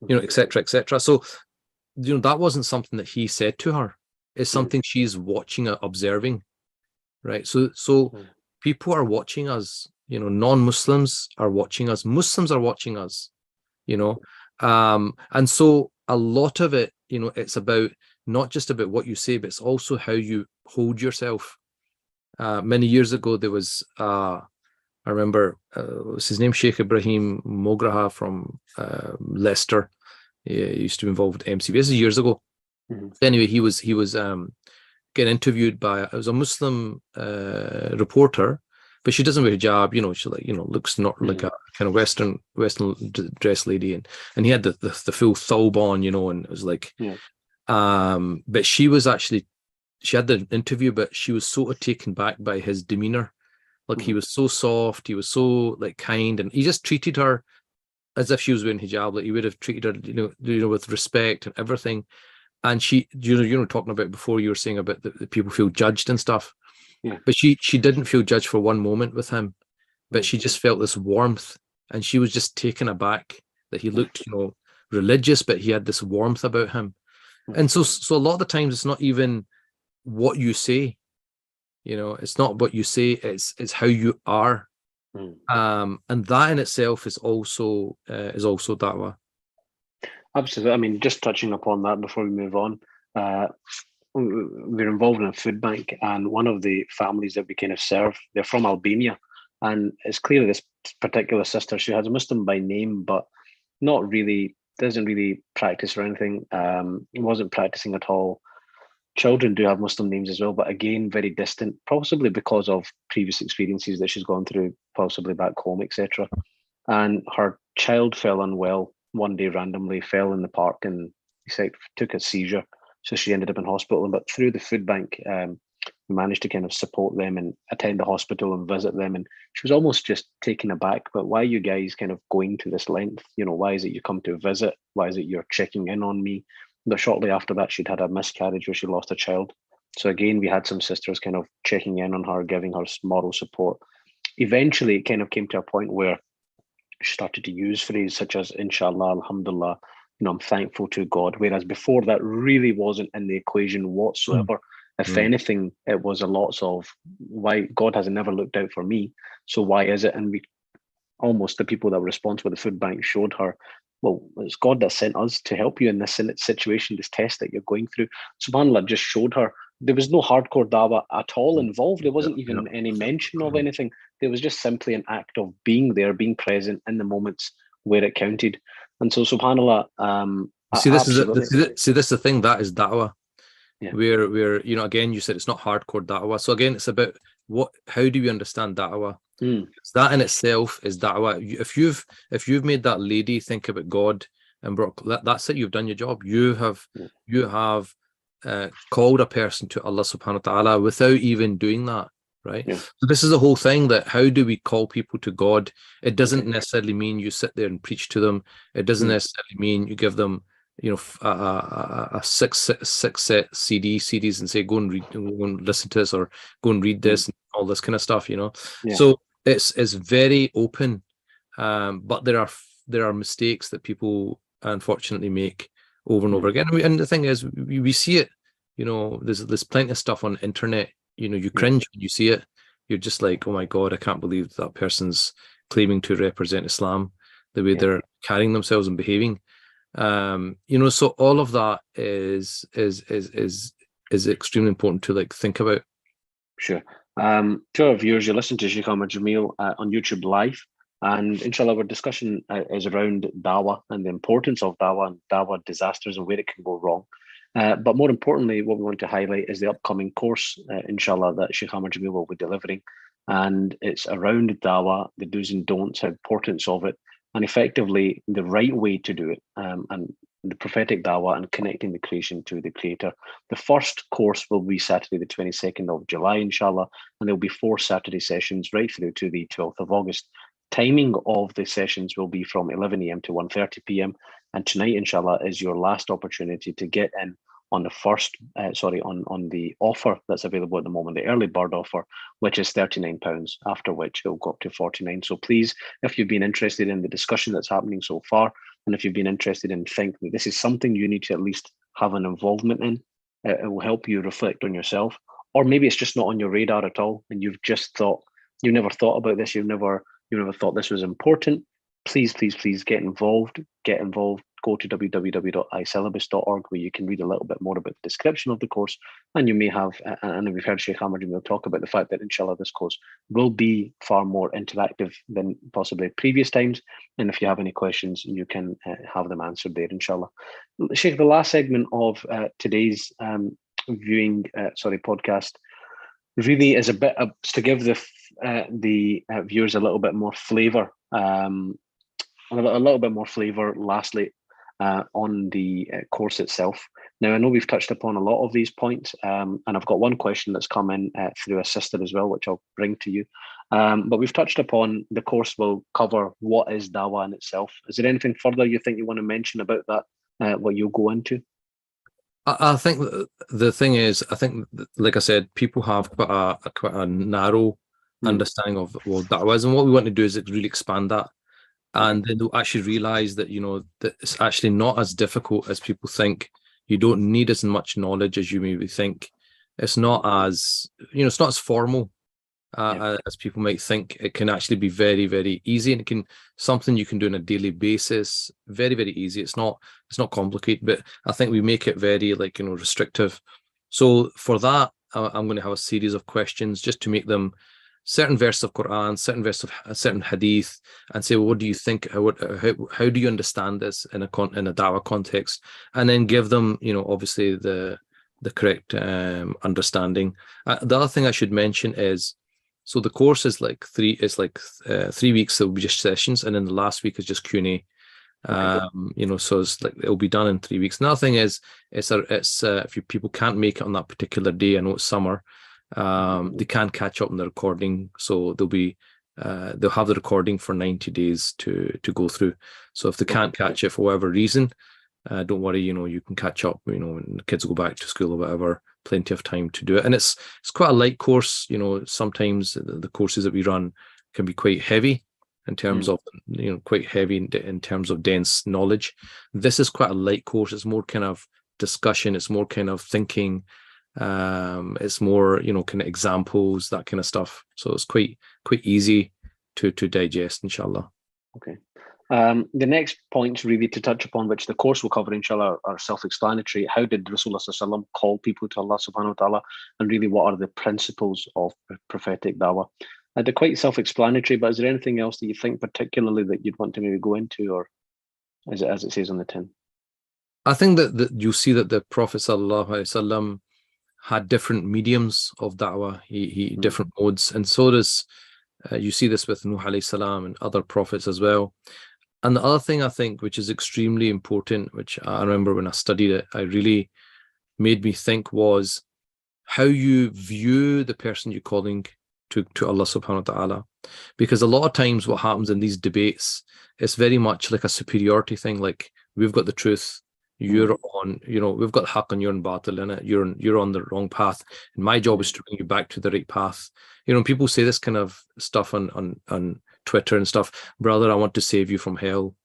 Et cetera, et cetera. So, that wasn't something that he said to her. It's something she's watching, observing, right? So people are watching us. Non-Muslims are watching us. Muslims are watching us. And so a lot of it, it's about not just about what you say, but it's also how you hold yourself. Many years ago, there was, I remember, what's his name? Sheikh Ibrahim Mograha from Leicester. He used to be involved with MCB. This is years ago. Anyway, he was getting interviewed by, it was a Muslim reporter, but she doesn't wear hijab. She looks not like a kind of Western dress lady, and he had the full thawb on, and it was like, but she was actually. She had the interview, but she was sort of taken back by his demeanor. Like, he was so soft, he was so like kind, and he just treated her as if she was wearing hijab. Like, he would have treated her, with respect and everything. And she, talking about before, you were saying about the people feel judged and stuff. But she didn't feel judged for one moment with him, but she just felt this warmth, and she was just taken aback that he looked, religious, but he had this warmth about him. And so a lot of the times it's not even what you say. It's not what you say, it's how you are. And that in itself is also da'wah. Absolutely. I mean, just touching upon that before we move on, we're involved in a food bank, and one of the families that we kind of serve, they're from Albania, and it's clear this particular sister, she has a Muslim by name, but not really, doesn't really practice or anything. Wasn't practicing at all. Children do have Muslim names as well, but again, very distant, possibly because of previous experiences that she's gone through, possibly back home, etc. And her child fell unwell one day randomly, fell in the park, and took a seizure. So she ended up in hospital. But through the food bank, we managed to kind of support them and attend the hospital and visit them. And she was almost just taken aback. But why are you guys kind of going to this length? Why is it you come to visit? Why is it you're checking in on me? But shortly after that, she'd had a miscarriage where she lost a child. So again, we had some sisters kind of checking in on her, giving her moral support. Eventually, it kind of came to a point where she started to use phrases such as inshallah, alhamdulillah, I'm thankful to God. Whereas before that really wasn't in the equation whatsoever. If anything, it was a lot of why God has never looked out for me. So why is it? And the people that were responsible for the food bank showed her, well, it's God that sent us to help you in this situation, this test that you're going through. SubhanAllah just showed her there was no hardcore dawah at all involved. There wasn't even any mention of anything. There was just simply an act of being there, being present in the moments where it counted. And so SubhanAllah, this is the thing, that is da'wah. Yeah. Where again, you said it's not hardcore da'wah. So again, it's about how do we understand da'wah? That in itself is da'wah. If you've made that lady think about God and brought that's it, you've done your job. You have called a person to Allah subhanahu wa ta'ala without even doing that, right? Yeah. So this is the whole thing, that how do we call people to God? It doesn't necessarily mean you sit there and preach to them. It doesn't necessarily mean you give them a six set CDs and say go and listen to this, or go and read this and all this kind of stuff, So it's very open, but there are mistakes that people unfortunately make over and over again. And the thing is, we see it, there's plenty of stuff on the internet, you cringe when you see it. You're just like, oh my God, I can't believe that person's claiming to represent Islam, the way they're carrying themselves and behaving. So all of that is extremely important to think about. Sure. To our viewers, you listen to Sheikh Ahmad Jamil on YouTube Live, and inshallah our discussion is around dawah and the importance of dawah and dawah disasters and where it can go wrong. But more importantly, what we want to highlight is the upcoming course, inshallah, that Sheikh Ahmad Jamil will be delivering. And it's around dawah, the do's and don'ts, the importance of it, and effectively the right way to do it, and the prophetic dawah and connecting the creation to the creator. The first course will be Saturday, the 22nd of July, inshallah, and there'll be 4 Saturday sessions right through to the 12th of August. Timing of the sessions will be from 11 a.m. to 1:30 p.m. And tonight, inshallah, is your last opportunity to get in on the first, on the offer that's available at the moment, the early bird offer, which is £39, after which it'll go up to £49. So please, if you've been interested in the discussion that's happening so far, and if you've been interested in thinking that this is something you need to at least have an involvement in, it will help you reflect on yourself. Or maybe it's just not on your radar at all, and you've never thought about this, you never thought this was important. Please get involved. Go to www.isyllabus.org, where you can read a little bit more about the description of the course. And you may have, and we've heard Sheikh Ahmad Jamil talk about the fact that inshallah this course will be far more interactive than possibly previous times. And if you have any questions, you can have them answered there, inshallah. Sheikh, the last segment of today's podcast really is a bit to give the viewers a little bit more flavor, lastly, on the course itself. Now, I know we've touched upon a lot of these points, and I've got one question that's come in through a sister as well, which I'll bring to you. But we've touched upon the course will cover what is dawah in itself. Is there anything further you think you want to mention about that, what you'll go into? I think the thing is, like I said, people have quite a narrow understanding of what da'wah is, and what we want to do is really expand that, and then they'll actually realize that that it's actually not as difficult as people think. You don't need as much knowledge as you maybe think. it's not as, it's not as formal Yeah. as people might think. It can actually be very, very easy, and it can something you can do on a daily basis. Very, very easy. It's not complicated, but I think we make it very restrictive. So for that, I'm going to have a series of questions just to make them certain verses of Quran, certain verses of certain hadith, and say, well, what do you think? How do you understand this in a dawah context? And then give them, obviously the correct understanding. The other thing I should mention is, so the course is like 3 weeks. There will be just sessions, and then the last week is just Q&A. So it's like it'll be done in 3 weeks. Another thing is, if people can't make it on that particular day, I know it's summer, they can catch up on the recording. So they'll have the recording for 90 days to go through. So if they can't catch it for whatever reason, don't worry, you can catch up, when the kids go back to school or whatever, plenty of time to do it. And it's quite a light course. Sometimes the courses that we run can be quite heavy in terms of, quite heavy in terms of dense knowledge. This is quite a light course. It's more kind of discussion. It's more kind of thinking. It's more, kind of examples, that kind of stuff. So it's quite easy to digest, inshallah. Okay. The next points really to touch upon, which the course will cover, inshallah, are self-explanatory. How did Rasulullah sallallahu call people to Allah subhanahu wa ta'ala? And really, what are the principles of prophetic dawah? They're quite self-explanatory, but is there anything else that you think particularly that you'd want to maybe go into, or as it says on the tin? I think that you see that the Prophet sallallahu alaihi wasallam had different mediums of da'wah, he different modes, and so does you see this with Nuh alayhi salam and other prophets as well. And the other thing I think, which is extremely important, which I remember when I studied it, I really made me think, was how you view the person you're calling to Allah subhanahu wa ta'ala. Because a lot of times what happens in these debates, it's very much like a superiority thing. Like, we've got the truth, you're on, we've got haqq and you're on batil, in it. You're on the wrong path, and my job is to bring you back to the right path. People say this kind of stuff on Twitter and stuff. Brother, I want to save you from hell.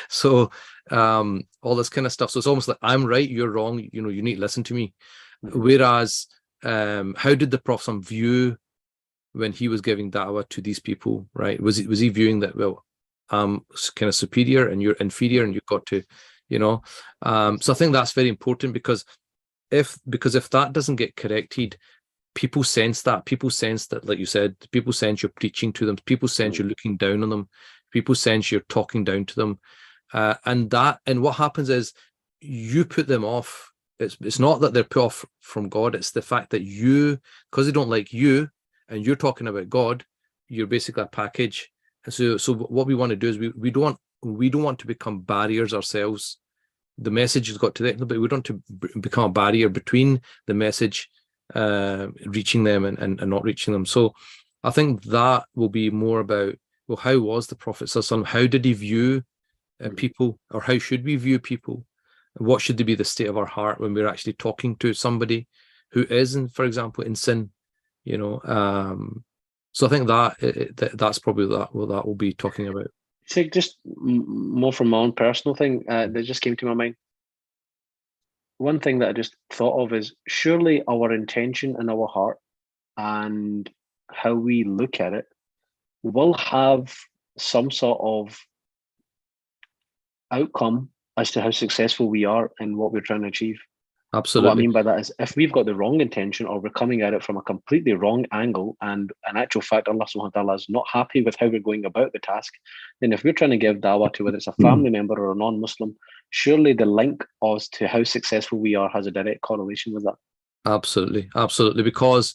So all this kind of stuff. So it's almost like, I'm right, you're wrong. You need to listen to me. Whereas, how did the Prophet view when he was giving da'wah to these people? Right? Was he viewing that, well, I'm kind of superior and you're inferior, and you've got to, so I think that's very important, because if that doesn't get corrected, people sense that, like you said, people sense you're preaching to them, people sense you're looking down on them, people sense you're talking down to them, and what happens is you put them off. It's not that they're put off from God, it's the fact that because they don't like you and you're talking about God, you're basically a package. And so what we want to do is we don't want to become barriers ourselves. The message has got to them, but we don't want to become a barrier between the message reaching them and not reaching them. So I think that will be more about, well, how was the Prophet sallallahu alaihi wasallam? How did he view people, or how should we view people? What should be the state of our heart when we're actually talking to somebody who is, for example, in sin? So I think that's probably what that will be talking about. So just more from my own personal thing that just came to my mind. One thing that I just thought of is, surely our intention and our heart and how we look at it will have some sort of outcome as to how successful we are in what we're trying to achieve. Absolutely. What I mean by that is, if we've got the wrong intention, or we're coming at it from a completely wrong angle, and in actual fact Allah subhanahu wa ta'ala is not happy with how we're going about the task, then if we're trying to give dawah to whether it's a family member or a non-Muslim, surely the link as to how successful we are has a direct correlation with that. Absolutely. Because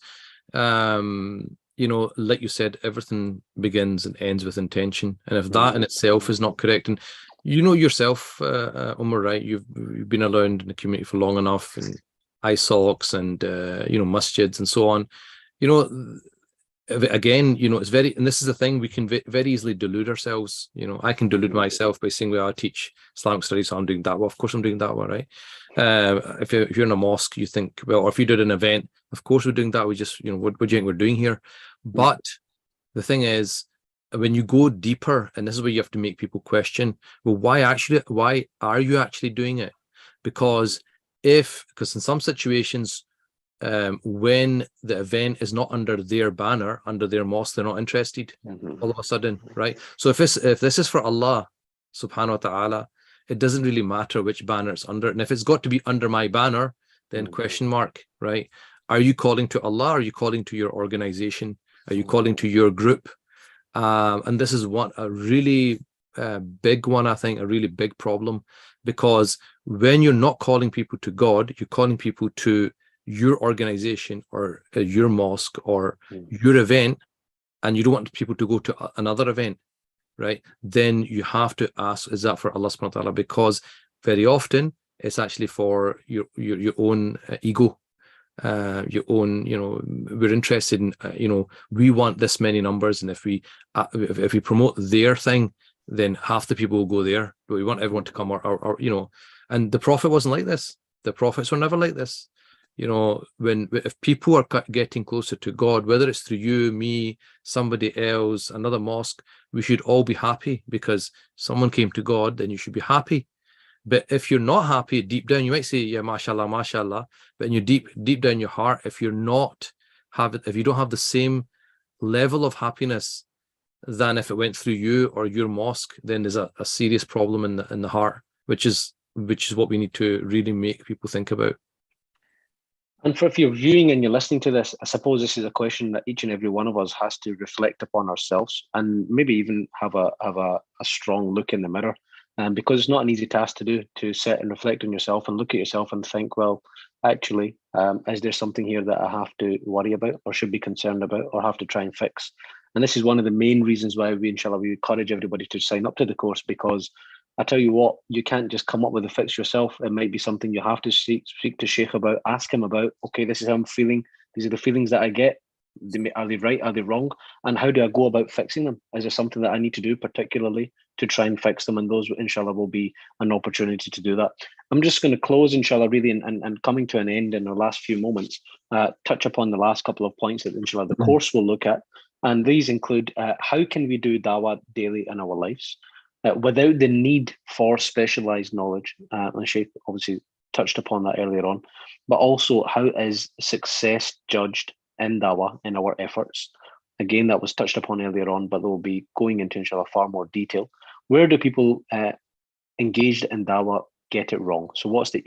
like you said, everything begins and ends with intention, and if that in itself is not correct, and yourself, Umar, right? You've been around in the community for long enough, and ISOCs and masjids and so on. Again, it's very, and this is the thing, we can very easily delude ourselves. I can delude myself by saying, well, I teach Islamic studies, so I'm doing da'wah. Of course I'm doing da'wah, right? If you're in a mosque, you think, well, or if you did an event, of course we're doing that. We just, what do you think we're doing here? But the thing is, when you go deeper, and this is where you have to make people question, well, why are you actually doing it? Because in some situations when the event is not under their banner, under their mosque, they're not interested all of a sudden, right? So if this is for Allah subhanahu wa ta'ala, it doesn't really matter which banner it's under. And if it's got to be under my banner, then question mark, right? Are you calling to Allah? Or are you calling to your organization? Are you calling to your group? And this is a really big one, I think, a really big problem, because when you're not calling people to God, you're calling people to your organization or your mosque or your event, and you don't want people to go to another event, right? Then you have to ask, is that for Allah subhanahu wa ta'ala? Because very often it's actually for your own ego, your own, we're interested in, we want this many numbers, and if we promote their thing, then half the people will go there, but we want everyone to come, or and the Prophet wasn't like this. The prophets were never like this. If people are getting closer to God, whether it's through you, me, somebody else, another mosque, we should all be happy because someone came to God, then you should be happy. But if you're not happy deep down, you might say, yeah, mashallah, mashallah, but in your deep down your heart, if you don't have the same level of happiness than if it went through you or your mosque, then there's a serious problem in the heart, which is what we need to really make people think about. And if you're viewing and you're listening to this, I suppose this is a question that each and every one of us has to reflect upon ourselves, and maybe even have a strong look in the mirror. Because it's not an easy task to do, to sit and reflect on yourself and look at yourself and think, well, actually, is there something here that I have to worry about or should be concerned about or have to try and fix? And this is one of the main reasons why we encourage everybody to sign up to the course, because I tell you what, you can't just come up with a fix yourself. It might be something you have to speak to Sheikh about, ask him about, okay, this is how I'm feeling. These are the feelings that I get. Are they right? Are they wrong? And how do I go about fixing them? Is there something that I need to do particularly to try and fix them? And those, inshallah, will be an opportunity to do that. I'm just going to close, inshallah, really, and coming to an end in the last few moments, touch upon the last couple of points that, inshallah, the course will look at. And these include how can we do dawah daily in our lives without the need for specialized knowledge. And Sheikh obviously touched upon that earlier on, but also how is success judged in dawah, in our efforts. Again, that was touched upon earlier on, but we'll be going into, inshallah, far more detail. Where do people engaged in dawah get it wrong? So what's the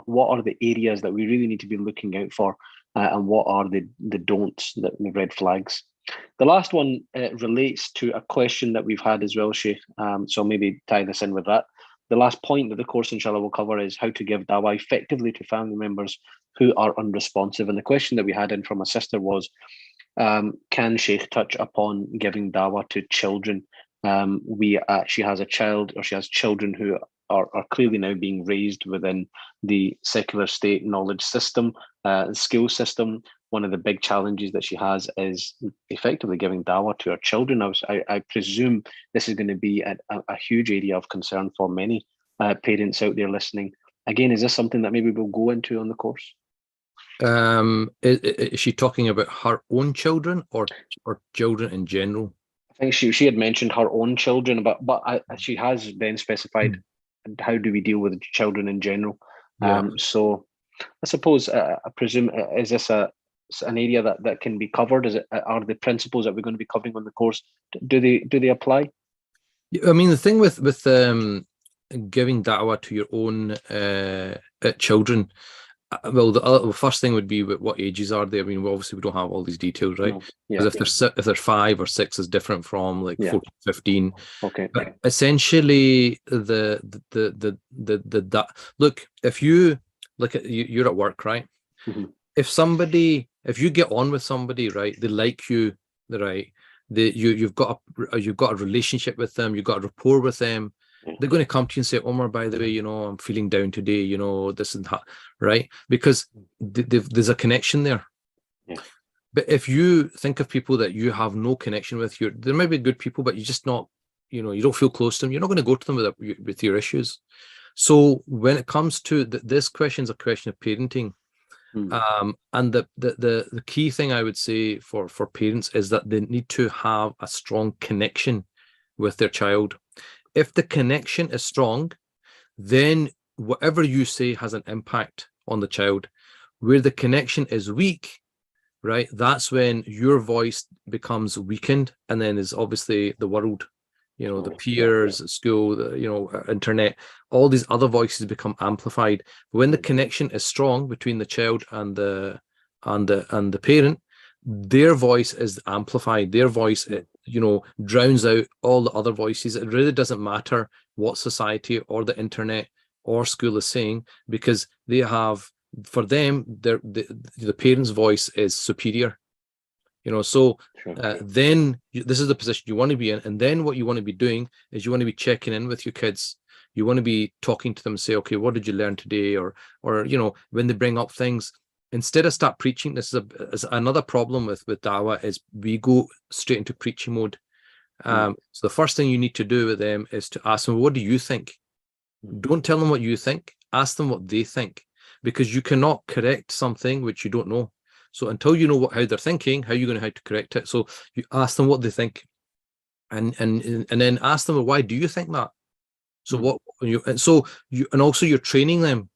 what are the areas that we really need to be looking out for, and what are the don'ts, the red flags? The last one relates to a question that we've had as well, Sheikh. So maybe tie this in with that. The last point that the course, inshallah, will cover is how to give dawah effectively to family members who are unresponsive. And the question that we had in from a sister was, can Sheikh touch upon giving dawah to children? She has a child, or she has children who are clearly now being raised within the secular state knowledge system, school system. One of the big challenges that she has is effectively giving dawah to her children. I presume this is going to be a huge area of concern for many parents out there listening. Again, is this something that maybe we'll go into on the course? Is she talking about her own children or children in general? I think she had mentioned her own children, but she has then specified how do we deal with children in general. Yeah. So I suppose I presume, is this an area that can be covered? Are the principles that we're going to be covering on the course, do they apply? I mean, the thing with giving da'wah to your own children, well, the first thing would be what ages are they? I mean, obviously we don't have all these details, right? Because if they're 5 or 6 is different from like 14, 15. Okay. But essentially, look, if you look at you're at work, right? Mm-hmm. If you get on with somebody, right, they like you, right? You've got a relationship with them, you've got a rapport with them. They're going to come to you and say, Omar, by the way, I'm feeling down today, this and that, right? Because there's a connection there. Yeah. But if you think of people that you have no connection with, there may be good people, but you're just not, you don't feel close to them. You're not going to go to them with your issues. So when it comes to this question is a question of parenting. And the key thing I would say for parents is that they need to have a strong connection with their child. If the connection is strong, then whatever you say has an impact on the child. Where the connection is weak, right, that's when your voice becomes weakened, and then is obviously the world, the peers at school, the internet, all these other voices become amplified. But when the connection is strong between the child and the parent, their voice is amplified. Their voice, drowns out all the other voices. It really doesn't matter what society or the internet or school is saying, because they have, for them, the parent's voice is superior. So then this is the position you want to be in. And then what you want to be doing is you want to be checking in with your kids. You want to be talking to them and say, okay, what did you learn today? Or when they bring up things, instead of start preaching, this is another problem with Dawah, is we go straight into preaching mode. So the first thing you need to do with them is to ask them, what do you think? Don't tell them what you think. Ask them what they think, because you cannot correct something which you don't know. So until you know how they're thinking, how are you going to know how to correct it? So you ask them what they think, and then ask them, well, why do you think that? So and also you're training them,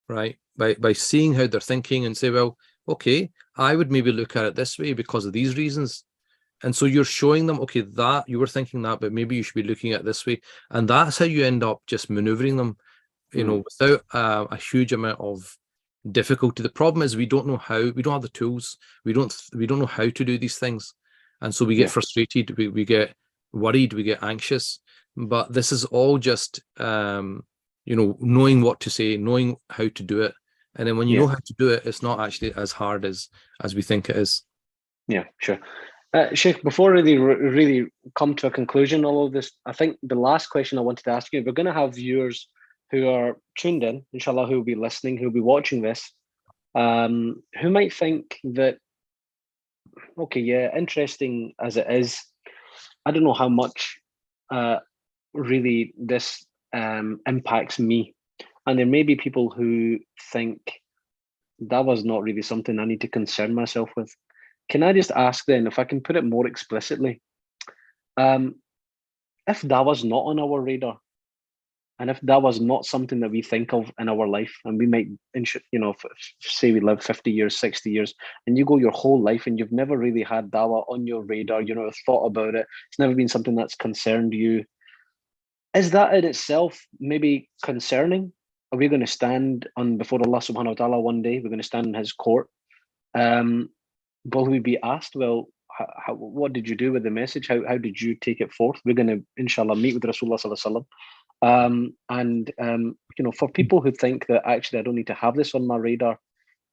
right, by seeing how they're thinking, and say, well, okay, I would maybe look at it this way because of these reasons. And so you're showing them, okay, that you were thinking that, but maybe you should be looking at it this way. And that's how you end up just maneuvering them, without a huge amount of difficulty. The problem is we don't have the tools. We don't know how to do these things. And so we get frustrated, we get worried, we get anxious. But this is all just knowing what to say, knowing how to do it. And then when you know how to do it, it's not actually as hard as we think it is. Yeah, sure. Sheikh, before really come to a conclusion, all of this, I think the last question I wanted to ask you, we're going to have viewers who are tuned in, inshallah, who will be listening, who will be watching this, who might think that, okay, yeah, interesting as it is, I don't know how much really this impacts me. And there may be people who think that was not really something I need to concern myself with. Can I just ask then, if I can put it more explicitly, if that was not on our radar, and if that was not something that we think of in our life, and we might, say we live 50 years, 60 years, and you go your whole life and you've never really had Dawah on your radar, thought about it, it's never been something that's concerned you, is that in itself maybe concerning? Are we going to stand before Allah subhanahu wa ta'ala one day? We're going to stand in his court. Will we be asked, well, what did you do with the message? How did you take it forth? We're going to, inshallah, meet with Rasulullah sallallahu alaihi wasallam. For people who think that actually I don't need to have this on my radar,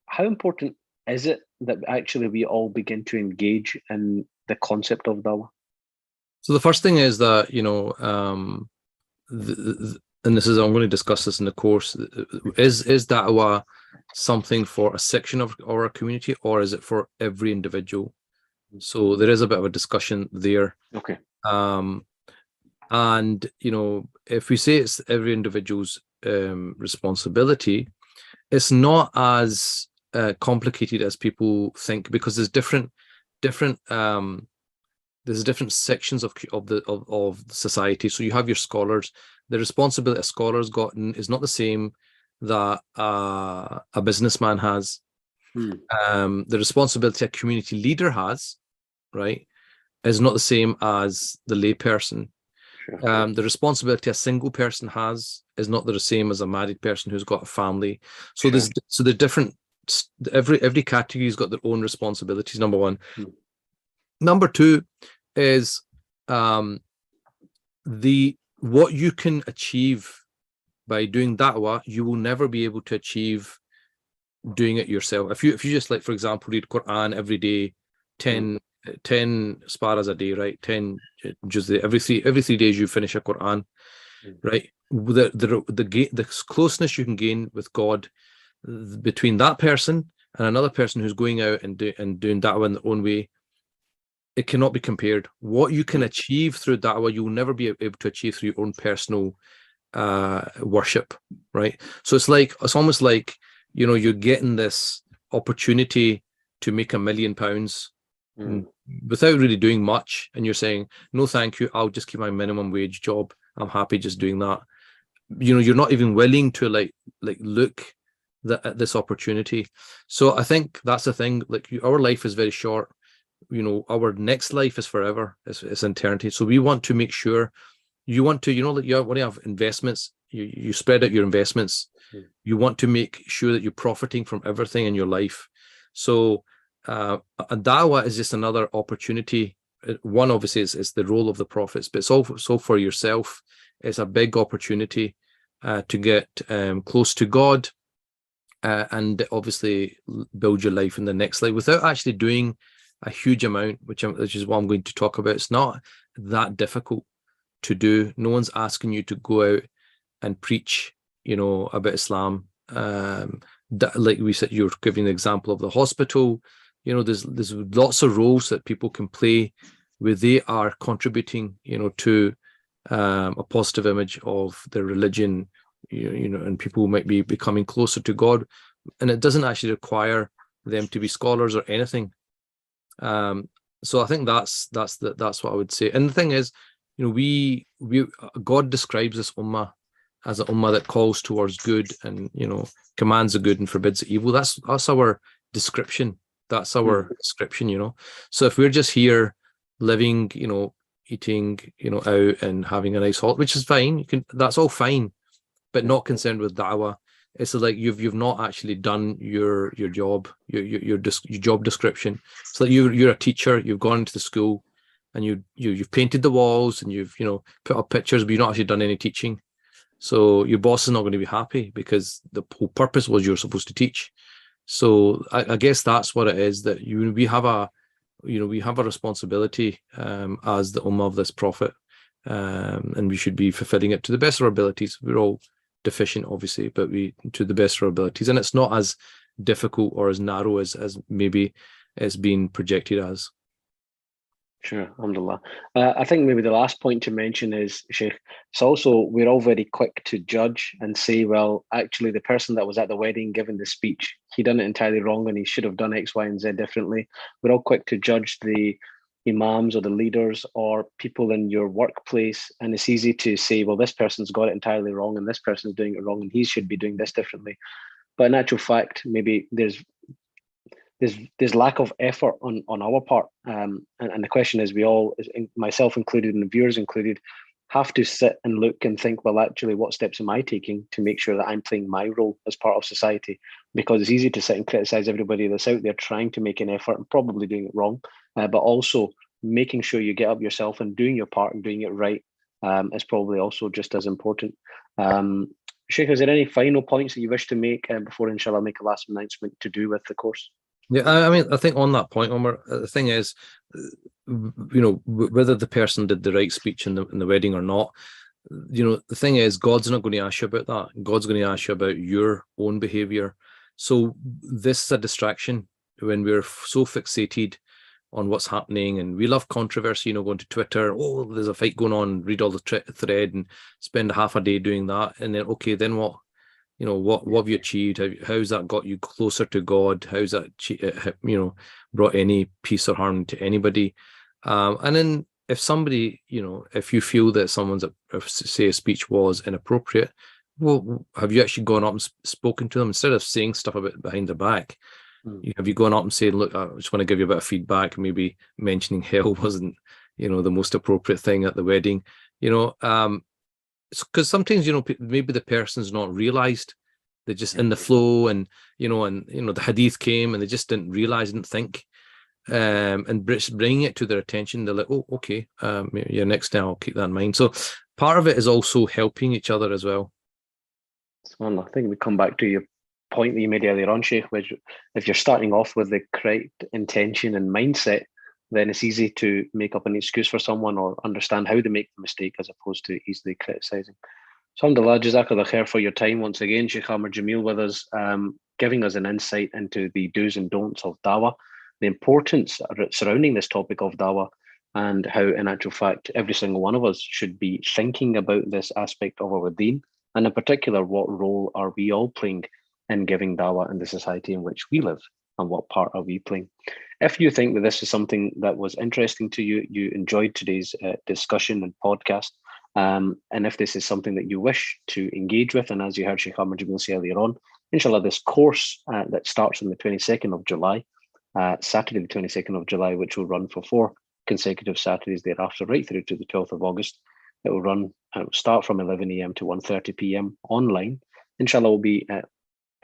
how important is it that actually we all begin to engage in the concept of Dawah? So the first thing is that, and this is, I'm going to discuss this in the course, is Dawah something for a section of our community, or is it for every individual? So there is a bit of a discussion there. Okay. And if we say it's every individual's responsibility, it's not as complicated as people think, because there's different sections of the society. So you have your scholars. The responsibility a scholar's gotten is not the same that a businessman has. The responsibility a community leader has, right, is not the same as the lay person. Sure. The responsibility a single person has is not the same as a married person who's got a family. So sure. There's different. Every category's got their own responsibilities. Number one. Number two is what you can achieve by doing Dawah, you will never be able to achieve doing it yourself. If you just, like, for example, read Quran every day, 10 sparas a day, right? 10 just every 3 days you finish a Quran, right? The closeness you can gain with God between that person and another person who's going out and doing Dawah in their own way, it cannot be compared. What you can achieve through Dawah, you will never be able to achieve through your own personal worship, right? So it's almost like, you're getting this opportunity to make £1 million without really doing much, and you're saying, no thank you, I'll just keep my minimum wage job, I'm happy just doing that. You're not even willing to like look this opportunity. So I think that's the thing. Like our life is very short. Our next life is forever. It's eternity. So we want to make sure you want to, when you have investments, you spread out your investments. You want to make sure that you're profiting from everything in your life. So a dawah is just another opportunity. One, obviously, is the role of the prophets, but it's also for yourself. It's a big opportunity to get close to God and obviously build your life in the next life without actually doing a huge amount, which is what I'm going to talk about. It's not that difficult to do. No one's asking you to go out and preach, about Islam. Like we said, you're giving the example of the hospital. There's lots of roles that people can play where they are contributing, to a positive image of their religion, and people might be becoming closer to God, and it doesn't actually require them to be scholars or anything. So I think that's what I would say. And the thing is, God describes this ummah as an ummah that calls towards good and commands the good and forbids the evil. That's our description. That's our description. So if we're just here living, eating, out and having a nice holiday, which is fine. That's all fine, but not concerned with da'wah. It's like you've not actually done your job, your job description. It's like you're a teacher. You've gone into the school, and you've painted the walls and you've put up pictures, but you've not actually done any teaching. So your boss is not going to be happy because the whole purpose was you're supposed to teach. So I guess that's what it is, that we have a responsibility as the ummah of this prophet, and we should be fulfilling it to the best of our abilities. We're all deficient, obviously, but to the best of our abilities, and it's not as difficult or as narrow as maybe it's been projected as. Sure, alhamdulillah. I think maybe the last point to mention is, Sheikh, it's also, we're all very quick to judge and say, well, actually the person that was at the wedding giving the speech, he done it entirely wrong and he should have done X, Y, and Z differently. We're all quick to judge the imams or the leaders or people in your workplace, and it's easy to say, well, this person's got it entirely wrong and this person's doing it wrong and he should be doing this differently. But in actual fact, maybe there's lack of effort on our part, and the question is, we all, myself included and the viewers included, have to sit and look and think, well, actually, what steps am I taking to make sure that I'm playing my role as part of society? Because it's easy to sit and criticize everybody that's out there trying to make an effort and probably doing it wrong, but also making sure you get up yourself and doing your part and doing it right is probably also just as important. Sheikh, is there any final points that you wish to make before, inshallah, make a last announcement to do with the course? Yeah, I mean, I think on that point, Omar, the thing is, whether the person did the right speech in the wedding or not, the thing is, God's not going to ask you about that. God's going to ask you about your own behavior. So this is a distraction when we're so fixated on what's happening, and we love controversy, going to Twitter, oh, there's a fight going on, read all the thread and spend half a day doing that. And then, okay, then what? What have you achieved? How's that got you closer to God? How's that, brought any peace or harm to anybody? And then if somebody, if you feel that someone's, say, a speech was inappropriate, well, have you actually gone up and spoken to them instead of saying stuff about behind their back? Have you gone up and said, look, I just want to give you a bit of feedback, maybe mentioning hell wasn't, the most appropriate thing at the wedding, because sometimes, maybe the person's not realized, they're just in the flow, and the hadith came and they just didn't realize, didn't think, and bringing it to their attention, they're like, oh, okay, yeah, next time I'll keep that in mind. So part of it is also helping each other as well. Well, I think we come back to your point that you made earlier on, Sheikh, which if you're starting off with the correct intention and mindset, then it's easy to make up an excuse for someone or understand how to make the mistake as opposed to easily criticizing. So, alhamdulillah, jazakallah khair for your time once again, Sheikh Amr Jamil, with us, giving us an insight into the do's and don'ts of dawah, the importance surrounding this topic of dawah, and how, in actual fact, every single one of us should be thinking about this aspect of our deen, and in particular, what role are we all playing in giving dawah in the society in which we live, and what part are we playing? If you think that this is something that was interesting to you, you enjoyed today's discussion and podcast, and if this is something that you wish to engage with, and as you heard Sheikh Amr Jamil say earlier on, Inshallah, this course that starts on the 22nd of July, Saturday the 22nd of July, which will run for 4 consecutive Saturdays thereafter, right through to the 12th of August. It will run, start from 11 a.m. to 1:30 p.m. online. Inshallah, will be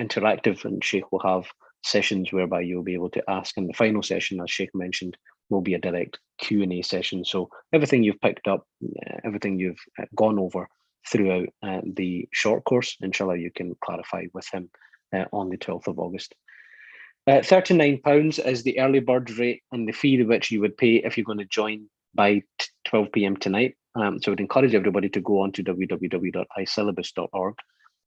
interactive, and Sheikh will have sessions whereby you'll be able to ask. And the final session, as Sheikh mentioned, will be a direct Q&A session. So everything you've picked up, everything you've gone over throughout the short course, inshallah, you can clarify with him on the 12th of August. £39 is the early bird rate and the fee which you would pay if you're going to join by 12 p.m. tonight. So I'd encourage everybody to go on to www.isyllabus.org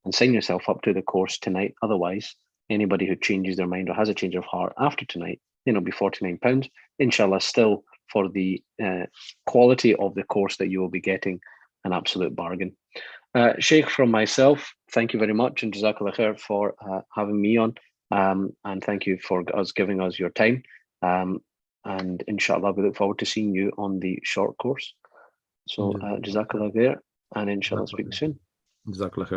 and sign yourself up to the course tonight. Otherwise, anybody who changes their mind or has a change of heart after tonight, then it'll be £49. Inshallah, still for the quality of the course that you will be getting, an absolute bargain. Sheikh, from myself, thank you very much, and Jazakallah khair for having me on. And thank you for giving us your time. And inshallah, we look forward to seeing you on the short course. So Jazakallah khair, and inshallah speak soon. Jazakallah khair.